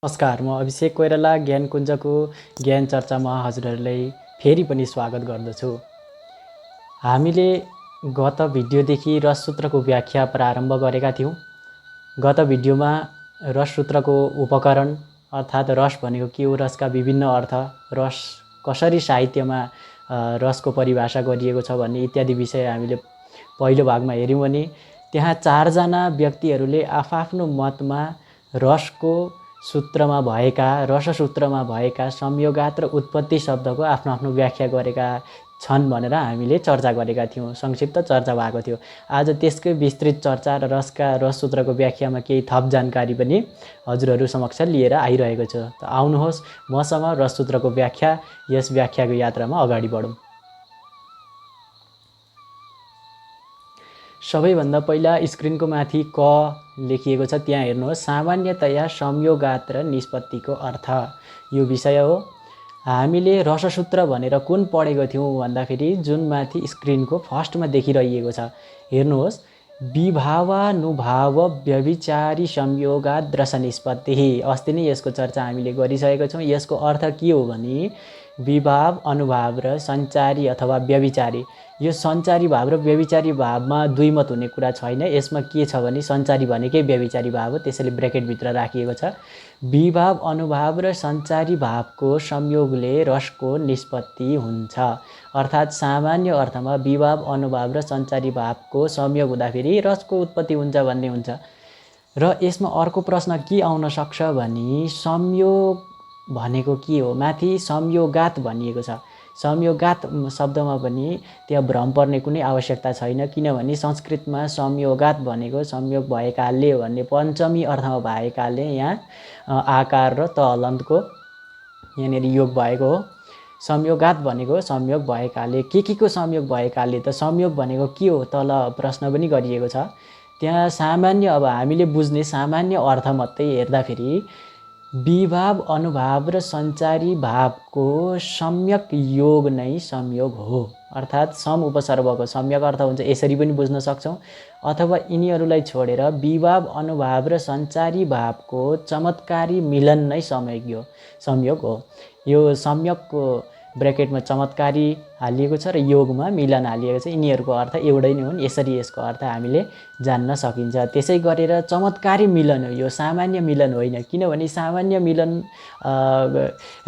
नमस्कार, म अभिषेक कोइराला ज्ञानकुञ्जको ज्ञान चर्चामा हजुरहरूलाई फेरि पनि स्वागत गर्दछु। हामीले गत भिडियोदेखि रससूत्रको व्याख्या प्रारम्भ गरेका थियौँ। गत भिडियोमा रससूत्रको उपकरण अर्थात् रस भनेको के हो, रसका विभिन्न अर्थ, रस कसरी साहित्यमा रसको परिभाषा गरिएको छ भन्ने इत्यादि विषय हामीले पहिलो भागमा हेऱ्यौँ भने त्यहाँ चारजना व्यक्तिहरूले आफआफ्नो मतमा रसको सूत्रमा भएका रससूत्रमा भएका संयोगात र उत्पत्ति शब्दको आफ्नो आफ्नो व्याख्या गरेका छन् भनेर हामीले चर्चा गरेका थियौँ। संक्षिप्त चर्चा भएको थियो। आज त्यसकै विस्तृत चर्चा र रससूत्रको व्याख्यामा केही थप जानकारी पनि हजुरहरू समक्ष लिएर आइरहेको छु। त आउनुहोस् मसँग रससूत्रको व्याख्या, यस व्याख्याको यात्रामा अगाडि बढौँ। सबैभन्दा पहिला स्क्रिनको माथि क लेखिएको छ, त्यहाँ हेर्नुहोस्। सामान्यतया संयोगात र निष्पत्तिको अर्थ, यो विषय हो। हामीले रससूत्र भनेर कुन पढेको थियौँ भन्दाखेरि जुन माथि स्क्रिनको फर्स्टमा देखिरहेको छ, हेर्नुहोस्। विभावानुभाव व्यभिचारी संयोगात रस निष्पत्ति। अस्ति नै यसको चर्चा हामीले गरिसकेका छौँ। यसको अर्थ के हो भने विभाव, अनुभाव र सञ्चारी अथवा व्यभिचारी। यो सञ्चारी भाव र व्यभिचारी भावमा दुई मत हुने कुरा छैन। यसमा के छ भने सञ्चारी भनेकै व्यभिचारी भाव हो, त्यसैले ब्रेकेटभित्र राखिएको छ। विभाव, अनुभाव र सञ्चारी भावको संयोगले रसको निष्पत्ति हुन्छ। अर्थात् सामान्य अर्थमा विभाव, अनुभाव र सञ्चारी भावको संयोग हुँदाखेरि रसको उत्पत्ति हुन्छ भन्ने हुन्छ। र यसमा अर्को प्रश्न के आउन सक्छ भने संयोग भनेको के हो? माथि संयोगात भनिएको छ। संयोगात शब्दमा पनि त्यहाँ भ्रम पर्ने कुनै आवश्यकता छैन, किनभने संस्कृतमा संयोगात भनेको संयोग भएकाले भन्ने पञ्चमी अर्थमा भएकाले यहाँ आकार र त हलन्तको यहाँनिर योग भएको हो। संयोगात भनेको संयोग भएकाले, के को संयोग भएकाले? त संयोग भनेको के हो? तल प्रश्न पनि गरिएको छ। त्यहाँ सामान्य, अब हामीले बुझ्ने सामान्य अर्थ मात्रै हेर्दाखेरि विभाव, अनुभाव र सञ्चारी भावको सम्यक योग नै संयोग हो। अर्थात् सम उपसर्गको सम्यक अर्थ हुन्छ, यसरी पनि बुझ्न सक्छौँ। अथवा यिनीहरूलाई छोडेर विभाव, अनुभाव र सञ्चारी भावको चमत्कारी मिलन नै संयोग हो। यो सम्यकको ब्रेकेटमा चमत्कारी हालिएको छ र योगमा मिलन हालिएको छ। यिनीहरूको अर्थ एउटै नै हुन्। यसरी यसको अर्थ हामीले जान्न सकिन्छ। त्यसै गरेर चमत्कारी मिलन हो, यो सामान्य मिलन होइन। किनभने सामान्य मिलन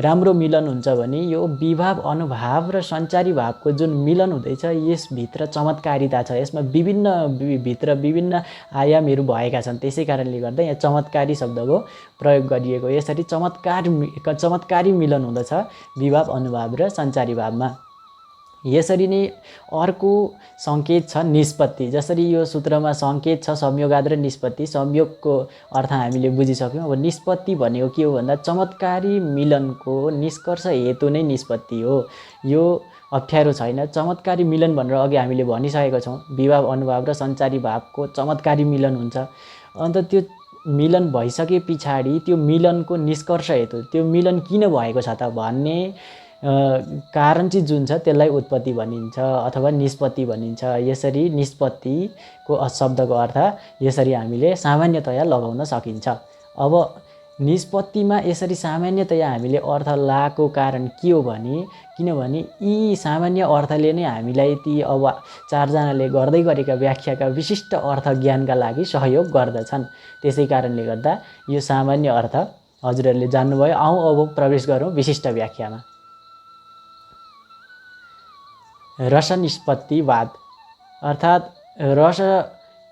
राम्रो मिलन हुन्छ भने यो विभाव, अनुभाव र सञ्चारी भावको जुन मिलन हुँदैछ यसभित्र चमत्कारिता छ। यसमा विभिन्न आयामहरू भएका छन्। त्यसै कारणले गर्दा यहाँ चमत्कारी शब्दको प्रयोग गरिएको। यसरी चमत्कारी मिलन हुँदछ विभाव, अनुभाव र सञ्चारी भावमा। यसरी नै अर्को सङ्केत छ निष्पत्ति। जसरी यो सूत्रमा सङ्केत छ संयोगात र निष्पत्ति, संयोगको अर्थ हामीले बुझिसक्यौँ। अब निष्पत्ति भनेको के हो भन्दा चमत्कारी मिलनको निष्कर्ष हेतु नै निष्पत्ति हो। यो अप्ठ्यारो छैन। चमत्कारी मिलन भनेर अघि हामीले भनिसकेका छौँ। विभाव, अनुभाव र सञ्चारी भावको चमत्कारी मिलन हुन्छ। अन्त त्यो मिलन भइसके पछाडि त्यो मिलनको निष्कर्ष हेतु, त्यो मिलन किन भएको छ त भन्ने कारण चाहिँ जुन छ त्यसलाई उत्पत्ति भनिन्छ अथवा निष्पत्ति भनिन्छ। यसरी निष्पत्तिको शब्दको अर्थ यसरी हामीले सामान्यतया लगाउन सकिन्छ। अब निष्पत्तिमा यसरी सामान्यतया हामीले अर्थ लगाएको कारण के हो भने किनभने यी सामान्य अर्थले नै हामीलाई ती अब चारजनाले गर्दै गरेका व्याख्याका विशिष्ट अर्थ ज्ञानका लागि सहयोग गर्दछन्। त्यसै कारणले गर्दा यो सामान्य अर्थ हजुरहरूले जान्नुभयो। अब प्रवेश गरौँ विशिष्ट व्याख्यामा। रस निष्पत्तिवाद अर्थात् रस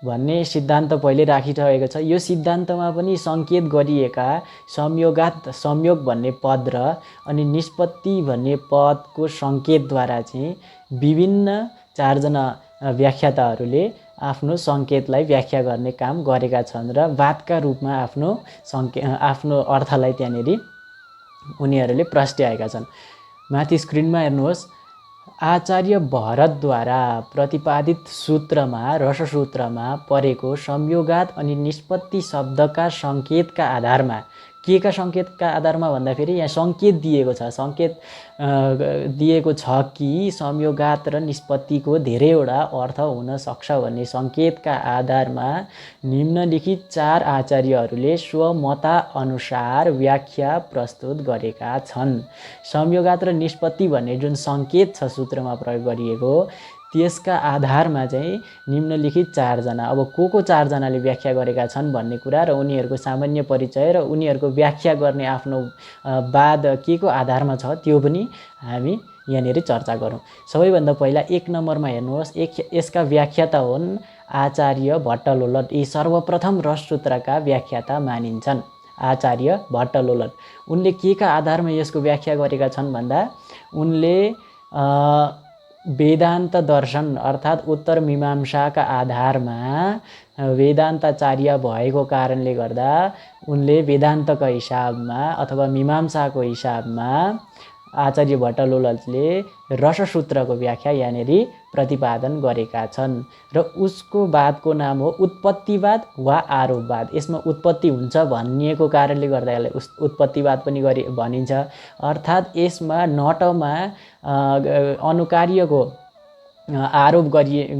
भन्ने सिद्धान्त पहिले राखिरहेको छ। यो सिद्धान्तमा पनि सङ्केत गरिएका संयोग भन्ने पद र अनि निष्पत्ति भन्ने पदको सङ्केतद्वारा चाहिँ विभिन्न चारजना व्याख्याताहरूले आफ्नो सङ्केतलाई व्याख्या गर्ने काम गरेका छन् र वादका रूपमा आफ्नो अर्थलाई त्यहाँनिर उनीहरूले प्रस्ट्याएका छन्। माथि स्क्रिनमा हेर्नुहोस्। आचार्य भरतद्वारा प्रतिपादित सूत्रमा, रससूत्रमा परेको संयोगात अनि निष्पत्ति शब्दका सङ्केतका आधारमा के का सङ्केतका आधारमा भन्दाखेरि यहाँ सङ्केत दिएको छ, सङ्केत दिएको छ कि संयोगात र निष्पत्तिको धेरैवटा अर्थ हुन सक्छ भन्ने सङ्केतका आधारमा निम्नलिखित 4 आचार्यहरूले स्वमता अनुसार व्याख्या प्रस्तुत गरेका छन्। संयोगात र निष्पत्ति भन्ने जुन सङ्केत छ सूत्रमा प्रयोग गरिएको, त्यसका आधारमा चाहिँ निम्नलिखित 4 जना, अब को 4 जनाले व्याख्या गरेका छन् भन्ने कुरा र उनीहरूको सामान्य परिचय र उनीहरूको व्याख्या गर्ने आफ्नो वाद के को आधारमा छ त्यो पनि हामी यहाँनिर चर्चा गरौँ। सबैभन्दा पहिला 1 नम्बरमा हेर्नुहोस्, यसका व्याख्याता हुन् आचार्य भट्टलोलट। यी सर्वप्रथम रससूत्रका व्याख्याता मानिन्छन् आचार्य भट्टलोलट। उनले के का आधारमा यसको व्याख्या गरेका छन् भन्दा उनले वेदान्त दर्शन अर्थात् उत्तर मीमांसाका आधारमा वेदान्ताचार्य भएको कारणले गर्दा उनले वेदान्तका हिसाबमा अथवा मीमांसाको हिसाबमा आचार्य भट्टलोलटले रससूत्रको व्याख्या यहाँनिर प्रतिपादन गरेका छन् र उसको वादको नाम हो उत्पत्तिवाद वा आरोपवाद। यसमा उत्पत्ति हुन्छ भनिएको कारणले गर्दा यसलाई उत्पत्तिवाद पनि भनिन्छ। अर्थात् यसमा नटमा अनुकार्यको आरोप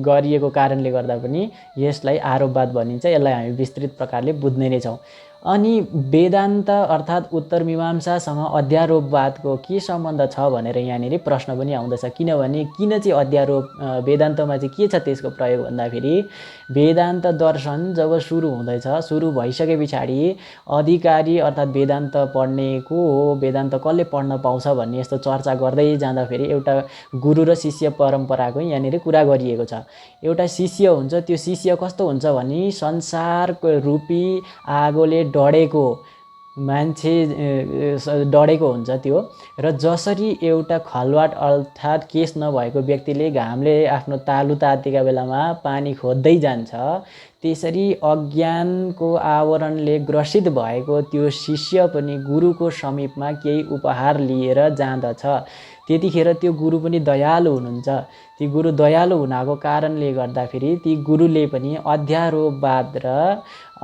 गरिएको कारणले गर्दा पनि यसलाई आरोपवाद भनिन्छ। यसलाई हामी विस्तृत प्रकारले बुझ्ने नै छौँ। अनि वेदान्त अर्थात् उत्तर मीमांसासँग अध्यारोपवादको के सम्बन्ध छ भनेर यहाँनिर प्रश्न पनि आउँदछ। किनभने किन चाहिँ अध्यारोप वेदान्तमा चाहिँ के छ त्यसको प्रयोग भन्दाखेरि वेदान्त दर्शन जब सुरु हुँदैछ, सुरु भइसके पछाडि अधिकारी अर्थात् वेदान्त पढ्नेको हो, वेदान्त कसले पढ्न पाउँछ भन्ने यस्तो चर्चा गर्दै जाँदाखेरि एउटा गुरु र शिष्य परम्पराको यहाँनिर कुरा गरिएको छ। एउटा शिष्य हुन्छ, त्यो शिष्य कस्तो हुन्छ भने संसारको रूपी आगोले डढेको मान्छे डढेको हुन्छ त्यो। र जसरी एउटा खलवाट अर्थात् केस नभएको व्यक्तिले घामले आफ्नो तालु तातेका बेलामा पानी खोज्दै जान्छ, त्यसरी अज्ञानको आवरणले ग्रसित भएको त्यो शिष्य पनि गुरुको समीपमा केही उपहार लिएर जाँदछ। त्यतिखेर त्यो गुरु पनि दयालु हुनुहुन्छ। ती गुरु दयालु हुनाको कारणले गर्दाखेरि ती गुरुले पनि अध्यारोपवाद र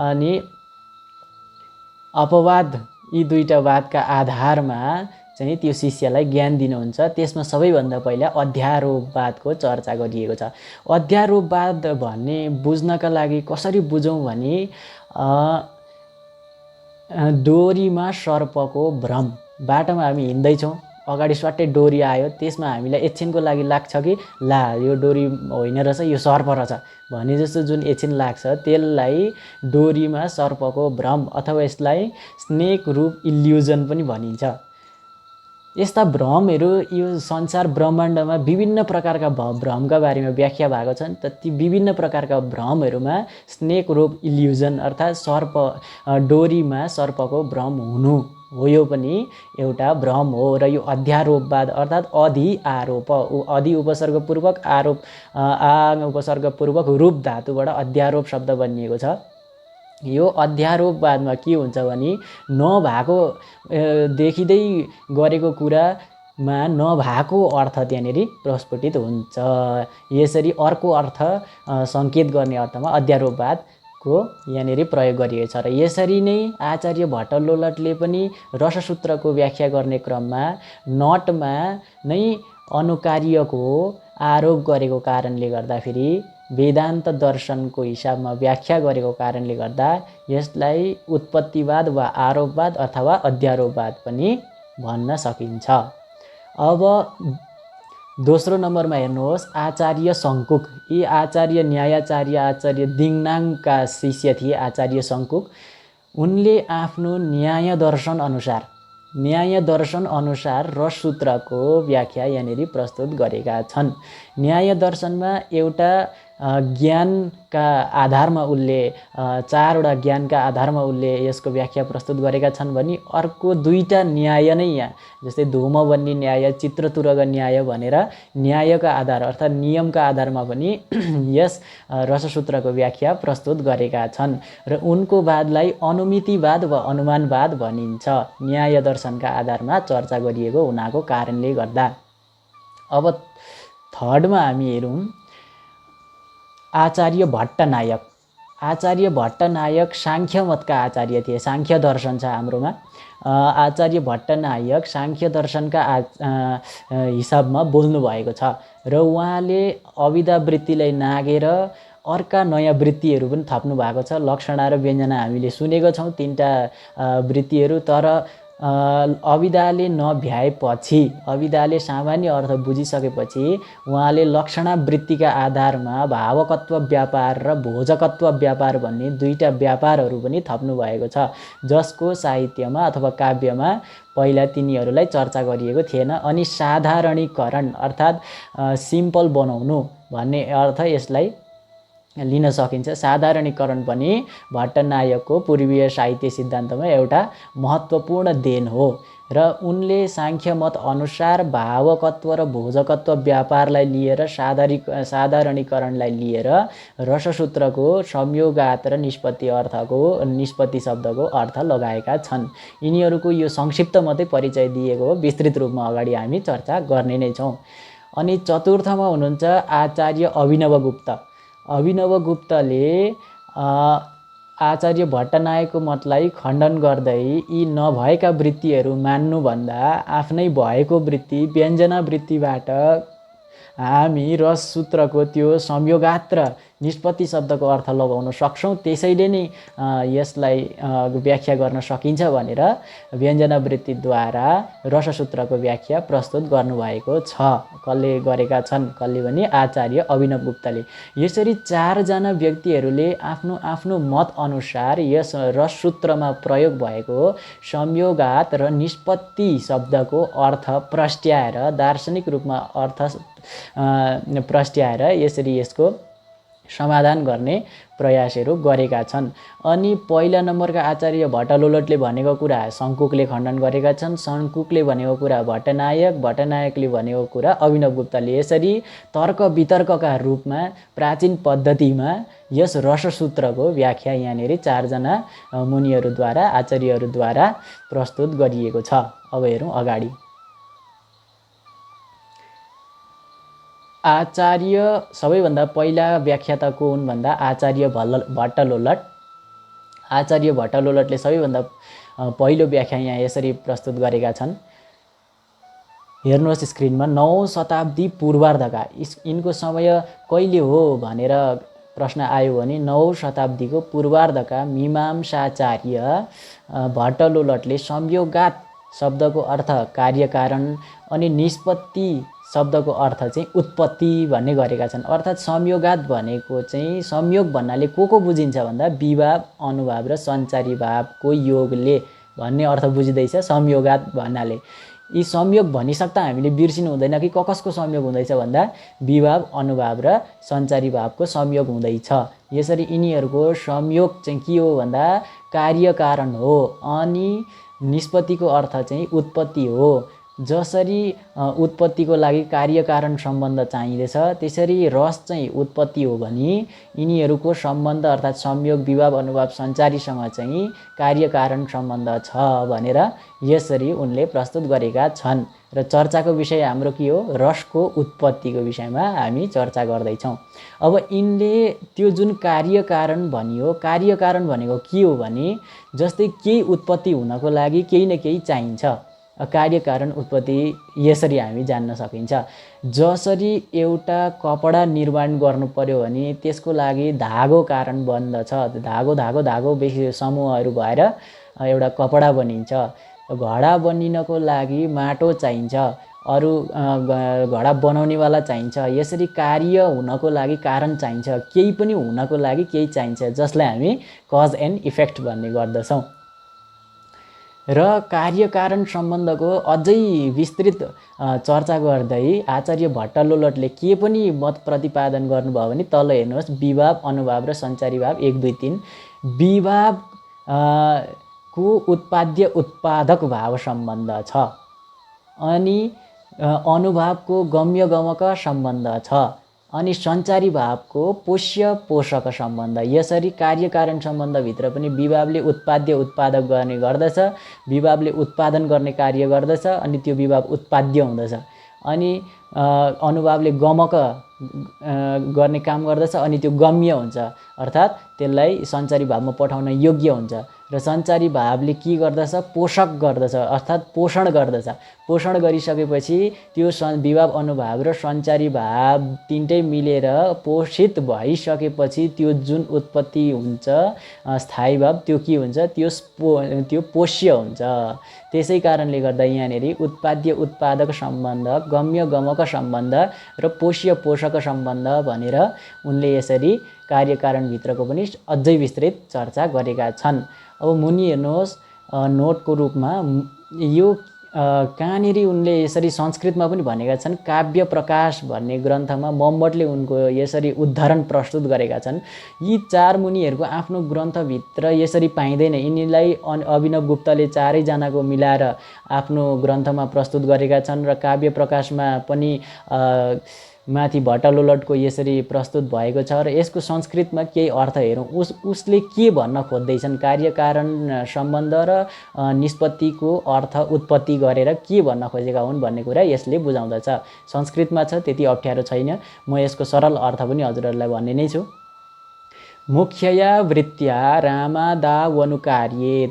अनि अपवाद यी दुईटा वादका आधारमा चाहिँ त्यो शिष्यलाई ज्ञान दिनुहुन्छ। त्यसमा सबैभन्दा पहिला अध्यारोपवादको चर्चा गरिएको छ। अध्यारोपवाद भन्ने बुझ्नका लागि कसरी बुझौँ भने डोरीमा सर्पको भ्रम। बाटोमा हामी हिँड्दैछौँ, अगाडि स्वाट्टै डोरी आयो, त्यसमा हामीलाई एकछिनको लागि लाग्छ कि ला यो डोरी होइन रहेछ, यो सर्प रहेछ भने जस्तो जुन एकछिन लाग्छ, त्यसलाई डोरीमा सर्पको भ्रम अथवा यसलाई स्नेक रूप इल्युजन पनि भनिन्छ। यस्ता भ्रमहरू यो संसार ब्रह्माण्डमा विभिन्न प्रकारका भ्रमका बारेमा व्याख्या भएको छन्। त ती विभिन्न प्रकारका भ्रमहरूमा स्नेक रूप इल्युजन अर्थात् सर्प डोरीमा सर्पको भ्रम हुनु हो, यो पनि एउटा भ्रम हो। र यो अध्यारोपवाद अर्थात् अधि आरोप, अधि उपसर्गपूर्वक आरोप उपसर्गपूर्वक रूप धातुबाट अध्यारोप शब्द बनिएको छ। यो अध्यारोपवादमा के हुन्छ भने नभएको देखिँदै गरेको कुरामा नभएको अर्थ त्यहाँनिर प्रस्फुटित हुन्छ। यसरी अर्को अर्थ सङ्केत गर्ने अर्थमा अध्यारोपवादको यहाँनिर प्रयोग गरिएको छ। र यसरी नै आचार्य भट्टलोलटले पनि रससूत्रको व्याख्या गर्ने क्रममा नटमा नै अनुकार्यको आरोप गरेको कारणले गर्दाखेरि वेदान्त दर्शनको हिसाबमा व्याख्या गरेको कारणले गर्दा यसलाई उत्पत्तिवाद वा आरोपवाद अथवा अध्यारोपवाद पनि भन्न सकिन्छ। अब दोस्रो नम्बरमा हेर्नुहोस्, आचार्य शङ्कुक। यी आचार्य न्यायाचार्य आचार्य दिङनाङका शिष्य थिए आचार्य शङ्कुक। उनले आफ्नो न्याय दर्शन अनुसार रससूत्रको व्याख्या यहाँनिर प्रस्तुत गरेका छन्। न्याय दर्शनमा एउटा ज्ञानका आधारमा उनले 4वटा ज्ञानका आधारमा उनले यसको व्याख्या प्रस्तुत गरेका छन् भने अर्को दुईटा न्याय नै यहाँ, जस्तै धूमवन्नी न्याय, चित्रतुरग न्याय भनेर न्यायका आधार अर्थात् नियमका आधारमा पनि यस रससूत्रको व्याख्या प्रस्तुत गरेका छन्। र उनको वादलाई अनुमितिवाद वा अनुमानवाद भनिन्छ, न्याय दर्शनका आधारमा चर्चा गरिएको हुनाको कारणले गर्दा। अब थर्डमा हामी हेरौँ आचार्य भट्टनायक। आचार्य भट्टनायक सांख्य मतका आचार्य थिए। सांख्य दर्शन छ हाम्रोमा। आचार्य भट्टनायक सांख्य दर्शनका हिसाबमा बोल्नु भएको छ र उहाँले अविदा वृत्तिलाई नागेर अर्का नयाँ वृत्तिहरू पनि थप्नु भएको छ। लक्षणा र व्यञ्जना हामीले सुनेको छौँ, तीनटा वृत्तिहरू। तर अविदाले नभ्याएपछि, अविदाले सामान्य अर्थ बुझिसकेपछि उहाँले लक्षणा वृत्तिका आधारमा भावकत्व व्यापार र भोजकत्व व्यापार भन्ने दुईटा व्यापारहरू पनि थप्नु भएको छ, जसको साहित्यमा अथवा काव्यमा पहिला तिनीहरूलाई चर्चा गरिएको थिएन। अनि साधारणीकरण अर्थात् सिम्पल बनाउनु भन्ने अर्थ यसलाई लिन सकिन्छ। साधारणीकरण पनि भट्टनायकको पूर्वीय साहित्य सिद्धान्तमा एउटा महत्त्वपूर्ण देन हो र उनले सांख्य मत अनुसार भावकत्व र भोजकत्व व्यापारलाई लिएर साधारणीकरणलाई लिएर रससूत्रको संयोगात र निष्पत्ति शब्दको अर्थ लगाएका छन्। यिनीहरूको यो संक्षिप्त मात्रै परिचय दिएको हो, विस्तृत रूपमा अगाडि हामी चर्चा गर्ने नै छौँ। अनि चतुर्थमा हुनुहुन्छ आचार्य अभिनवगुप्त। अभिनवगुप्तले आचार्य भट्टनायकको मतलाई खण्डन गर्दै यी नभएका वृत्तिहरू मान्नुभन्दा आफ्नै भएको वृत्ति व्यञ्जना वृत्तिबाट हामी रससूत्रको त्यो संयोगात र निष्पत्ति शब्दको अर्थ लगाउन सक्छौँ। त्यसैले नै यसलाई व्याख्या गर्न सकिन्छ भनेर व्यञ्जना वृत्तिद्वारा रससूत्रको व्याख्या प्रस्तुत गर्नुभएको छ। कसले गरेका छन्? कसले भने आचार्य अभिनवगुप्तले। यसरी चारजना व्यक्तिहरूले आफ्नो आफ्नो मत अनुसार यस रससूत्रमा प्रयोग भएको संयोगात र निष्पत्ति शब्दको अर्थ प्रस्ट्याएर, दार्शनिक रूपमा अर्थ प्रस्ट्याएर यसरी यसको समाधान गर्ने प्रयासहरू गरेका छन्। अनि पहिला नम्बरका आचार्य भट्टलोलटले भनेको कुरा शङ्कुकले खण्डन गरेका छन्। शङ्कुकले भनेको कुरा भट्टनायक, भट्टनायकले भनेको कुरा अभिनवगुप्तले। यसरी तर्क वितर्कका रूपमा प्राचीन पद्धतिमा यस रससूत्रको व्याख्या यहाँनिर चारजना मुनिहरूद्वारा, आचार्यहरूद्वारा प्रस्तुत गरिएको छ। अब हेरौँ अगाडि। आचार्य सबैभन्दा पहिला व्याख्याता को हुन् भन्दा आचार्य भट्टलोलट। आचार्य भट्टलोलटले सबैभन्दा पहिलो व्याख्या यहाँ यसरी प्रस्तुत गरेका छन्। हेर्नुहोस् स्क्रिनमा, 9औं शताब्दी पूर्वार्धका। यिनको समय कहिले हो भनेर प्रश्न आयो भने 9औं शताब्दीको पूर्वार्धका मीमांसाचार्य भट्टलोलटले संयोगात शब्दको अर्थ कार्यकारण अनि निष्पत्ति शब्दको अर्थ चाहिँ उत्पत्ति भन्ने गरेका छन्। अर्थात् संयोगात भनेको चाहिँ संयोग भन्नाले को बुझिन्छ भन्दा विभाव, अनुभाव र सञ्चारी भावको योगले भन्ने अर्थ बुझिँदैछ संयोगात भन्नाले। यी संयोग भनिसक्दा हामीले बिर्सिनु हुँदैन कि कसको संयोग हुँदैछ भन्दा विभाव, अनुभाव र सञ्चारी भावको संयोग हुँदैछ। यसरी यिनीहरूको संयोग चाहिँ के हो भन्दा कार्यकारण हो। अनि निष्पत्तिको अर्थ चाहिँ उत्पत्ति हो। जसरी उत्पत्तिको लागि कार्यकारण सम्बन्ध चाहिँदैछ, त्यसरी रस चाहिँ उत्पत्ति हो भने यिनीहरूको सम्बन्ध अर्थात् संयोग, विभाव, अनुभाव, सञ्चारीसँग चाहिँ कार्यकारण सम्बन्ध छ भनेर यसरी उनले प्रस्तुत गरेका छन्। र चर्चाको विषय हाम्रो के हो? रसको उत्पत्तिको विषयमा हामी चर्चा गर्दैछौँ। अब यिनले त्यो जुन कार्यकारण भनियो, कार्यकारण भनेको के हो भने जस्तै केही उत्पत्ति हुनको लागि केही न केही चाहिन्छ। कार्यकारण उत्पत्ति यसरी हामी जान्न सकिन्छ। जसरी एउटा कपडा निर्माण गर्नु पर्यो भने त्यसको लागि धागो कारण बन्दछ। धागो बेसी समूहहरू भएर एउटा कपडा बनिन्छ। घडा बनिनको लागि माटो चाहिन्छ, अरू घडा बनाउनेवाला चाहिन्छ। यसरी कार्य हुनको लागि कारण चाहिन्छ, केही पनि हुनको लागि केही चाहिन्छ, जसलाई हामी कज एन्ड इफेक्ट भन्ने गर्दछौँ। र कार्यकारण सम्बन्धको अझै विस्तृत चर्चा गर्दै आचार्य भट्टलोलटले के पनि मत प्रतिपादन गर्नुभयो भने तल हेर्नुहोस्, विभाव, अनुभाव र सञ्चारी भाव 1, 2, 3। विभाव को उत्पाद्य उत्पादक भाव सम्बन्ध छ। अनि अनुभावको गम्य गमक सम्बन्ध छ। अनि सञ्चारी भावको पोष्य पोषक सम्बन्ध। यसरी कार्यकारण सम्बन्धभित्र पनि विभावले उत्पाद्य उत्पादक गर्ने गर्दछ, विभावले उत्पादन गर्ने कार्य गर्दछ, अनि त्यो विभाव उत्पाद्य हुँदछ। अनि अनुभावले गमक गर्ने काम गर्दछ अनि त्यो गम्य हुन्छ, अर्थात् त्यसलाई सञ्चारी भावमा पठाउन योग्य हुन्छ। र सञ्चारी भावले के गर्दछ, पोषक गर्दछ, अर्थात् पोषण गर्दछ। पोषण गरिसकेपछि त्यो विभाव अनुभाव र सञ्चारी भाव तिनटै मिलेर पोषित भइसकेपछि त्यो जुन उत्पत्ति हुन्छ स्थायी भाव, त्यो के हुन्छ, त्यो पोष्य हुन्छ। त्यसै कारणले गर्दा यहाँनिर उत्पाद्य उत्पादक सम्बन्ध, गम्य गमक सम्बन्ध र पोष्य पोषक सम्बन्ध भनेर उनले यसरी कार्यकारणभित्रको पनि अझै विस्तृत चर्चा गरेका छन्। अब मुनि हेर्नुहोस् नोटको रूपमा यो कहाँनिर उनले यसरी संस्कृतमा पनि भनेका छन्। काव्य प्रकाश भन्ने ग्रन्थमा मम्मटले उनको यसरी उदाहरण प्रस्तुत गरेका छन्। यी चार मुनिहरूको आफ्नो ग्रन्थभित्र यसरी पाइँदैन। यिनीलाई अभिनव गुप्तले चारैजनाको मिलाएर आफ्नो ग्रन्थमा प्रस्तुत गरेका छन् र काव्य प्रकाशमा पनि माथि भट्टलोलटको यसरी प्रस्तुत भएको छ। र यसको संस्कृतमा केही अर्थ हेरौँ, उसले के भन्न खोज्दैछन्, कार्यकारण सम्बन्ध र निष्पत्तिको अर्थ उत्पत्ति गरेर के भन्न खोजेका हुन् भन्ने कुरा यसले बुझाउँदछ। संस्कृतमा छ, त्यति अप्ठ्यारो छैन। म यसको सरल अर्थ पनि हजुरहरूलाई भन्ने नै छु। मुख्यया वृत्त्या रामादावनुकार्ये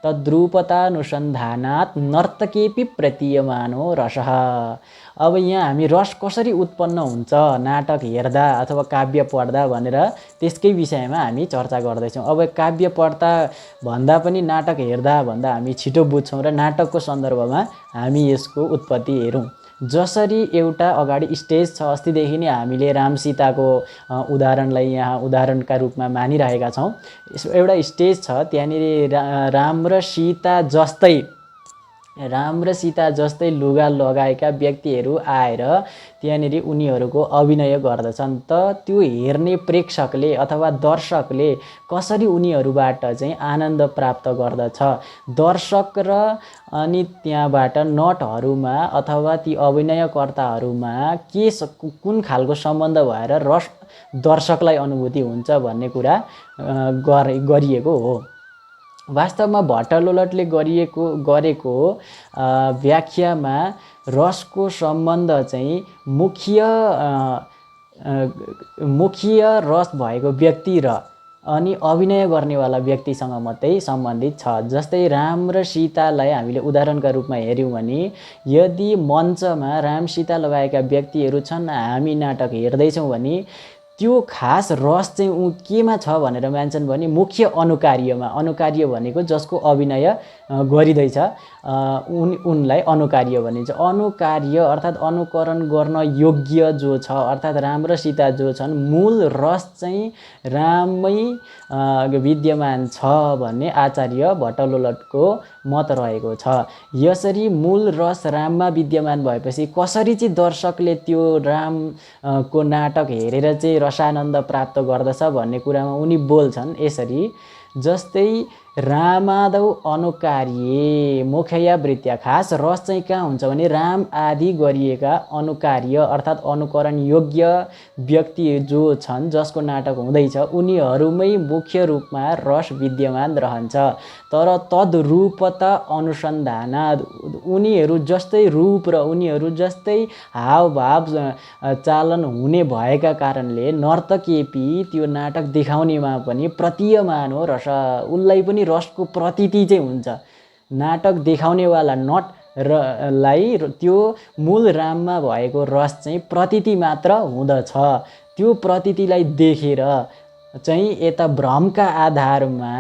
तद्रूपतानुसन्धानात् नर्तकेपि प्रतीयमानो रसः। अब यहाँ हामी रस कसरी उत्पन्न हुन्छ नाटक हेर्दा अथवा काव्य पढ्दा भनेर त्यसकै विषयमा हामी चर्चा गर्दैछौँ। अब काव्य पढ्दा भन्दा पनि नाटक हेर्दा भन्दा हामी छिटो बुझ्छौँ र नाटकको सन्दर्भमा हामी यसको उत्पत्ति हेरौँ। जसरी एउटा अगाडि स्टेज छ, अस्तिदेखि नै हामीले राम सीताको उदाहरणलाई यहाँ उदाहरणका रूपमा मानिरहेका छौँ। एउटा स्टेज छ, त्यहाँनिर राम र सीता जस्तै लुगा लगाएका व्यक्तिहरू आएर त्यहाँनिर उनीहरूको अभिनय गर्दछन्। त त्यो हेर्ने प्रेक्षकले अथवा दर्शकले कसरी उनीहरूबाट चाहिँ आनन्द प्राप्त गर्दछ, दर्शक र अनि त्यहाँबाट नटहरूमा अथवा ती अभिनयकर्ताहरूमा कुन खालको सम्बन्ध भएर रस दर्शकलाई अनुभूति हुन्छ भन्ने कुरा गरिएको हो। वास्तवमा भट्टलोलटले गरेको व्याख्यामा रसको सम्बन्ध चाहिँ मुख्य रस भएको व्यक्ति र अनि अभिनय गर्नेवाला व्यक्तिसँग मात्रै सम्बन्धित छ। जस्तै राम र सीतालाई हामीले उदाहरणका रूपमा हेऱ्यौँ भने यदि मञ्चमा राम सीता लगाएका व्यक्तिहरू छन्, हामी नाटक हेर्दैछौँ भने त्यो खास रस चाहिँ केमा छ भनेर मान्छन् भने मुख्य अनुकार्यमा। अनुकार्य भनेको जसको अभिनय गरिँदैछ उनलाई अनुकार्य भनिन्छ। अनुकार्य अर्थात् अनुकरण गर्न योग्य जो छ, अर्थात् राम र सीता जो छन्, मूल रस चाहिँ राममै विद्यमान छ भन्ने आचार्य भट्टलोलटको मत रहेको छ। यसरी मूल रस राममा विद्यमान भएपछि कसरी चाहिँ दर्शकले त्यो रामको नाटक हेरेर चाहिँ रसानन्द प्राप्त गर्दछ भन्ने कुरामा उनी बोल्छन् यसरी। जस्तै रामादौ अनुकार्ये मुख्यया वृत्त्या, खास रस चाहिँ कहाँ हुन्छ भने राम आदि गरिएका अनुकार्य अर्थात् अनुकरण योग्य व्यक्ति जो छन्, जसको नाटक हुँदैछ, उनीहरूमै मुख्य रूपमा रस विद्यमान रहन्छ। तर तद्रूपता अनुसन्धानात्, उनीहरू जस्तै रूप र उनीहरू जस्तै हावभाव चालन हुने भएका कारणले नर्तकेपि, त्यो नाटक देखाउनेमा पनि प्रतीयमान हो रस, उनलाई पनि रसको प्रतीति चाहिँ हुन्छ। नाटक देखाउनेवाला नट लाई त्यो मूल राममा भएको रस चाहिँ प्रतीति मात्र हुँदछ। त्यो प्रतीतिलाई देखेर चाहिँ यता भ्रमका आधारमा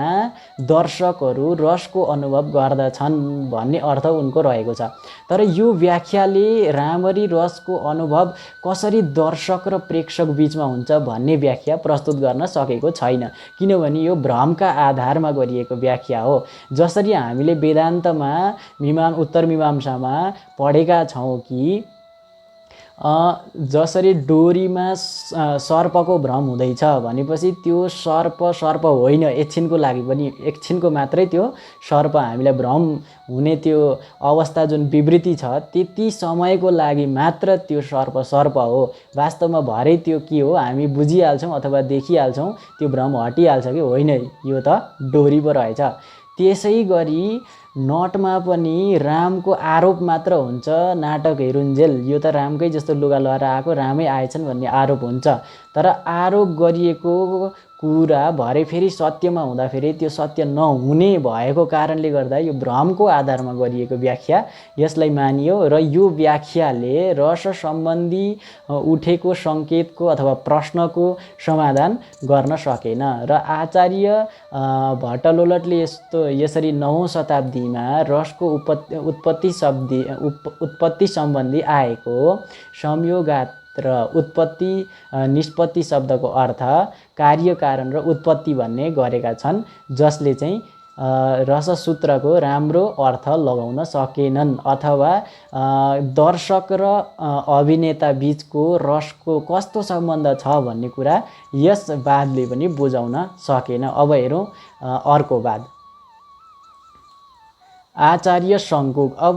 दर्शकहरू रसको अनुभव गर्दछन् भन्ने अर्थ उनको रहेको छ। तर यो व्याख्याले राम्ररी रसको अनुभव कसरी दर्शक र प्रेक्षक बीचमा हुन्छ भन्ने व्याख्या प्रस्तुत गर्न सकेको छैन, किनभने यो भ्रमका आधारमा गरिएको व्याख्या हो। जसरी हामीले वेदान्तमा उत्तर मीमांसामा पढेका छौँ कि जसरी डोरीमा सर्पको भ्रम हुँदैछ भनेपछि त्यो सर्प होइन, एकछिनको लागि पनि, एकछिनको मात्रै त्यो सर्प हामीलाई भ्रम हुने त्यो अवस्था जुन विवृत्ति छ, त्यति समयको लागि मात्र त्यो सर्प हो। वास्तवमा भरै त्यो के हो हामी बुझिहाल्छौँ अथवा देखिहाल्छौँ, त्यो भ्रम हटिहाल्छ कि होइन यो त डोरी पो रहेछ। त्यसै गरी नटमा पनि रामको आरोप मात्र हुन्छ, नाटक हेरुन्जेल यो त रामकै जस्तो लुगा लगाएर आएको, रामै आएछन् भन्ने आरोप हुन्छ। तर आरोप गरिएको कुरा भरे फेरि सत्यमा हुँदाखेरि त्यो सत्य नहुने भएको कारणले गर्दा यो भ्रमको आधारमा गरिएको व्याख्या यसलाई मानियो र यो व्याख्याले रस सम्बन्धी उठेको सङ्केतको अथवा प्रश्नको समाधान गर्न सकेन र आचार्य भट्टलोलटले यसरी 9औं शताब्दीमा रसको उत्पत्ति सम्बन्धी आएको संयोगात र उत्पत्ति निष्पत्ति शब्दको अर्थ कार्य कारण र उत्पत्ति भन्ने गरेका छन्, जसले चाहिँ रससूत्रको राम्रो अर्थ लगाउन सकेनन् अथवा दर्शक र अभिनेता बीचको रसको कस्तो सम्बन्ध छ भन्ने कुरा यस वादले पनि बुझाउन सकेन। अब हेरौँ अर्को वाद, आचार्य शङ्कुक। अब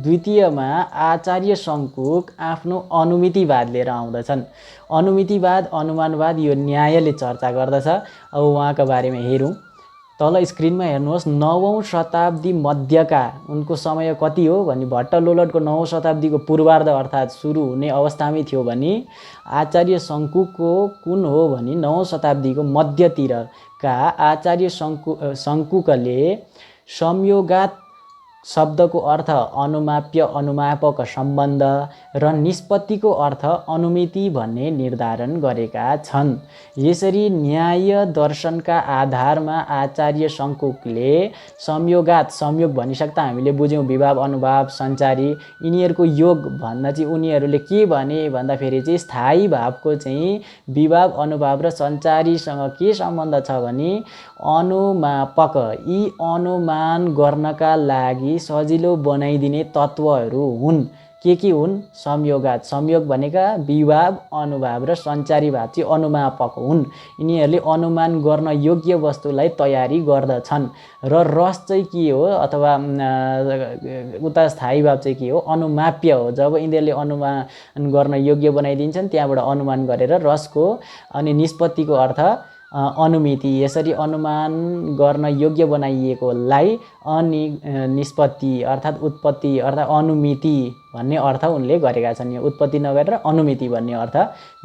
द्वितीयमा आचार्य शङ्कुक आफ्नो अनुमितिवाद लिएर आउँदछन्। अनुमितिवाद, अनुमानवाद यो न्यायले चर्चा गर्दछ। अब उहाँका बारेमा हेरौँ। तल स्क्रिनमा हेर्नुहोस्, 9औं शताब्दी मध्यका उनको समय कति हो भने भट्टलोलटको 9औं शताब्दीको पूर्वार्ध अर्थात् सुरु हुने अवस्थामै थियो भने आचार्य शङ्कुको कुन हो भने 9औं शताब्दीको मध्यतिरका आचार्य शङ्कुकले संयोगात शब्दको अर्थ अनुमाप्य अनुमापक सम्बन्ध र निष्पत्तिको अर्थ अनुमिति भन्ने निर्धारण गरेका छन्। यसरी न्याय दर्शनका आधारमा आचार्य शङ्कुकले संयोगात, संयोग भनिसक्दा हामीले बुझ्यौँ विभाव अनुभाव सञ्चारी, यिनीहरूको योग भन्दा चाहिँ उनीहरूले के भने भन्दाखेरि चाहिँ स्थायी भावको चाहिँ विभाव अनुभाव र सञ्चारीसँग के सम्बन्ध छ भने अनुमापक, यी अनुमान गर्नका लागि सजिलो बनाइदिने तत्त्वहरू हुन्। के हुन्? संयोगात, संयोग भनेका विभाव अनुभाव र सञ्चारी भाव चाहिँ अनुमापक हुन्। यिनीहरूले अनुमान गर्न योग्य वस्तुलाई तयारी गर्दछन्। र रस चाहिँ के हो अथवा उता स्थायी भाव चाहिँ के हो? अनुमाप्य हो। जब यिनीहरूले अनुमान गर्न योग्य बनाइदिन्छन् त्यहाँबाट अनुमान गरेर रसको अनि निष्पत्तिको अर्थ अनुमिति, यसरी अनुमान गर्न योग्य बनाइएकोलाई निष्पत्ति अर्थात् उत्पत्ति अर्थात् अनुमिति भन्ने अर्थ उनले गरेका छन्। यो उत्पत्ति नगरेर अनुमिति भन्ने अर्थ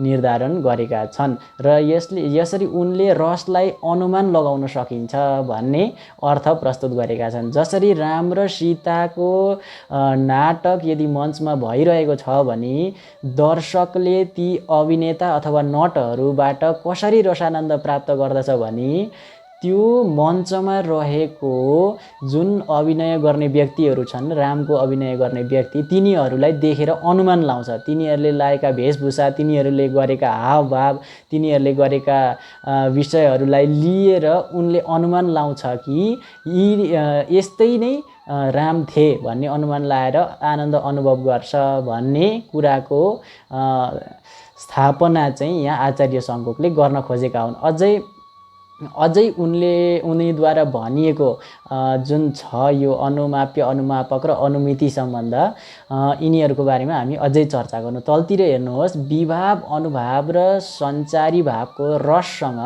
निर्धारण गरेका छन् र यसरी उनले रसलाई अनुमान लगाउन सकिन्छ भन्ने अर्थ प्रस्तुत गरेका छन्। जसरी राम र सीताको नाटक यदि मञ्चमा भइरहेको छ भने दर्शकले ती अभिनेता अथवा नटहरूबाट कसरी रसानन्द प्राप्त गर्दछ भने त्यो मञ्चमा रहेको जुन अभिनय गर्ने व्यक्तिहरू छन्, रामको अभिनय गर्ने व्यक्ति, तिनीहरूलाई देखेर अनुमान लाउँछ। तिनीहरूले लाएका वेशभूषा, तिनीहरूले गरेका हावभाव, तिनीहरूले गरेका विषयहरूलाई लिएर उनले अनुमान लाउँछ कि यी यस्तै नै राम थिए भन्ने अनुमान लाएर आनन्द अनुभव गर्छ भन्ने कुराको स्थापना चाहिँ यहाँ आचार्य शङ्कुकले गर्न खोजेका हुन्। अझै उनीद्वारा भनिएको जुन छ यो अनुमाप्य अनुमापक र अनुमिति सम्बन्ध, यिनीहरूको बारेमा हामी अझै चर्चा गर्नु। तलतिर हेर्नुहोस्, विभाव अनुभाव र सञ्चारी भावको रससँग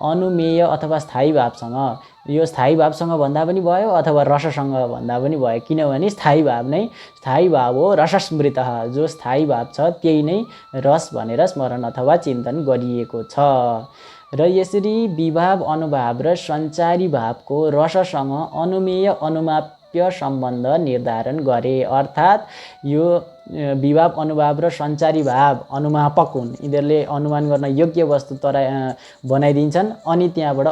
अनुमेय अथवा स्थायी भावसँग, यो स्थायी भावसँग भन्दा पनि भयो अथवा रससँग भन्दा पनि भयो, किनभने स्थायी भाव हो रसस्मृत, जो स्थायी भाव छ त्यही नै रस भनेर स्मरण अथवा चिन्तन गरिएको छ। र यसरी विभाव अनुभाव र सञ्चारी भावको रससँग अनुमेय अनुमाप्य सम्बन्ध निर्धारण गरे। अर्थात् यो विभाव अनुभाव र सञ्चारी भाव अनुमापक हुन्। यिनीहरूले अनुमान गर्न योग्य वस्तु बनाइदिन्छन् अनि त्यहाँबाट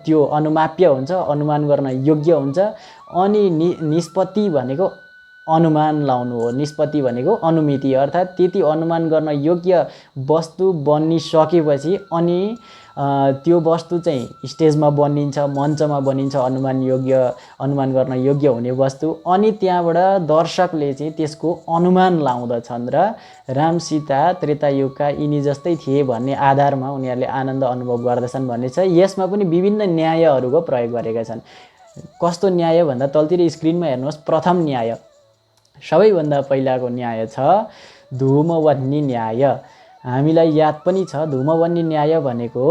त्यो अनुमाप्य हुन्छ, अनुमान गर्न योग्य हुन्छ। अनि निष्पत्ति भनेको अनुमान लाउनु हो, निष्पत्ति भनेको अनुमिति, अर्थात् त्यति अनुमान गर्न योग्य वस्तु बनिसकेपछि अनि त्यो वस्तु चाहिँ स्टेजमा बनिन्छ, मञ्चमा बनिन्छ, अनुमान गर्न योग्य हुने वस्तु, अनि त्यहाँबाट दर्शकले चाहिँ त्यसको अनुमान लाउँदछन् र राम सीता त्रेतायुगका यिनी जस्तै थिए भन्ने आधारमा उनीहरूले आनन्द अनुभव गर्दछन् भन्ने छ। यसमा पनि विभिन्न न्यायहरूको प्रयोग गरेका छन्। कस्तो न्याय भन्दा तलतिर स्क्रिनमा हेर्नुहोस्, प्रथम न्याय, सबैभन्दा पहिलाको न्याय छ धूमवह्नि न्याय। हामीलाई याद पनि छ धूमवह्नि न्याय भनेको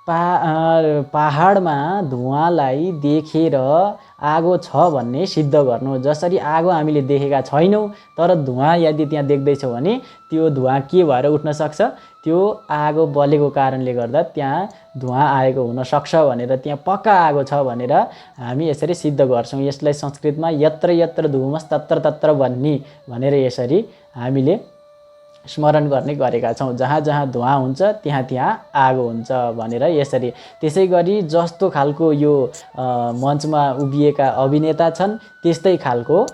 पहाडमा धुवाँलाई देखेर आगो छ भन्ने सिद्ध गर्नु। जसरी आगो हामीले देखेका छैनौँ तर धुवाँ यदि त्यहाँ देख्दैछौँ भने त्यो धुवाँ के भएर उठ्न सक्छ, त्यो आगो बलेको कारणले गर्दा त्यहाँ धुवाँ आएको हुनसक्छ भनेर, त्यहाँ पक्का आगो छ भनेर हामी यसरी सिद्ध गर्छौँ। यसलाई संस्कृतमा यत्र यत्र धूमस् तत्र तत्र भन्ने भनेर यसरी हामीले स्मरण गर्ने गरेका छौँ। जहाँ जहाँ धुवाँ हुन्छ त्यहाँ त्यहाँ आगो हुन्छ भनेर यसरी। त्यसै गरी जस्तो खालको यो मञ्चमा उभिएका अभिनेता छन् त्यस्तै खालको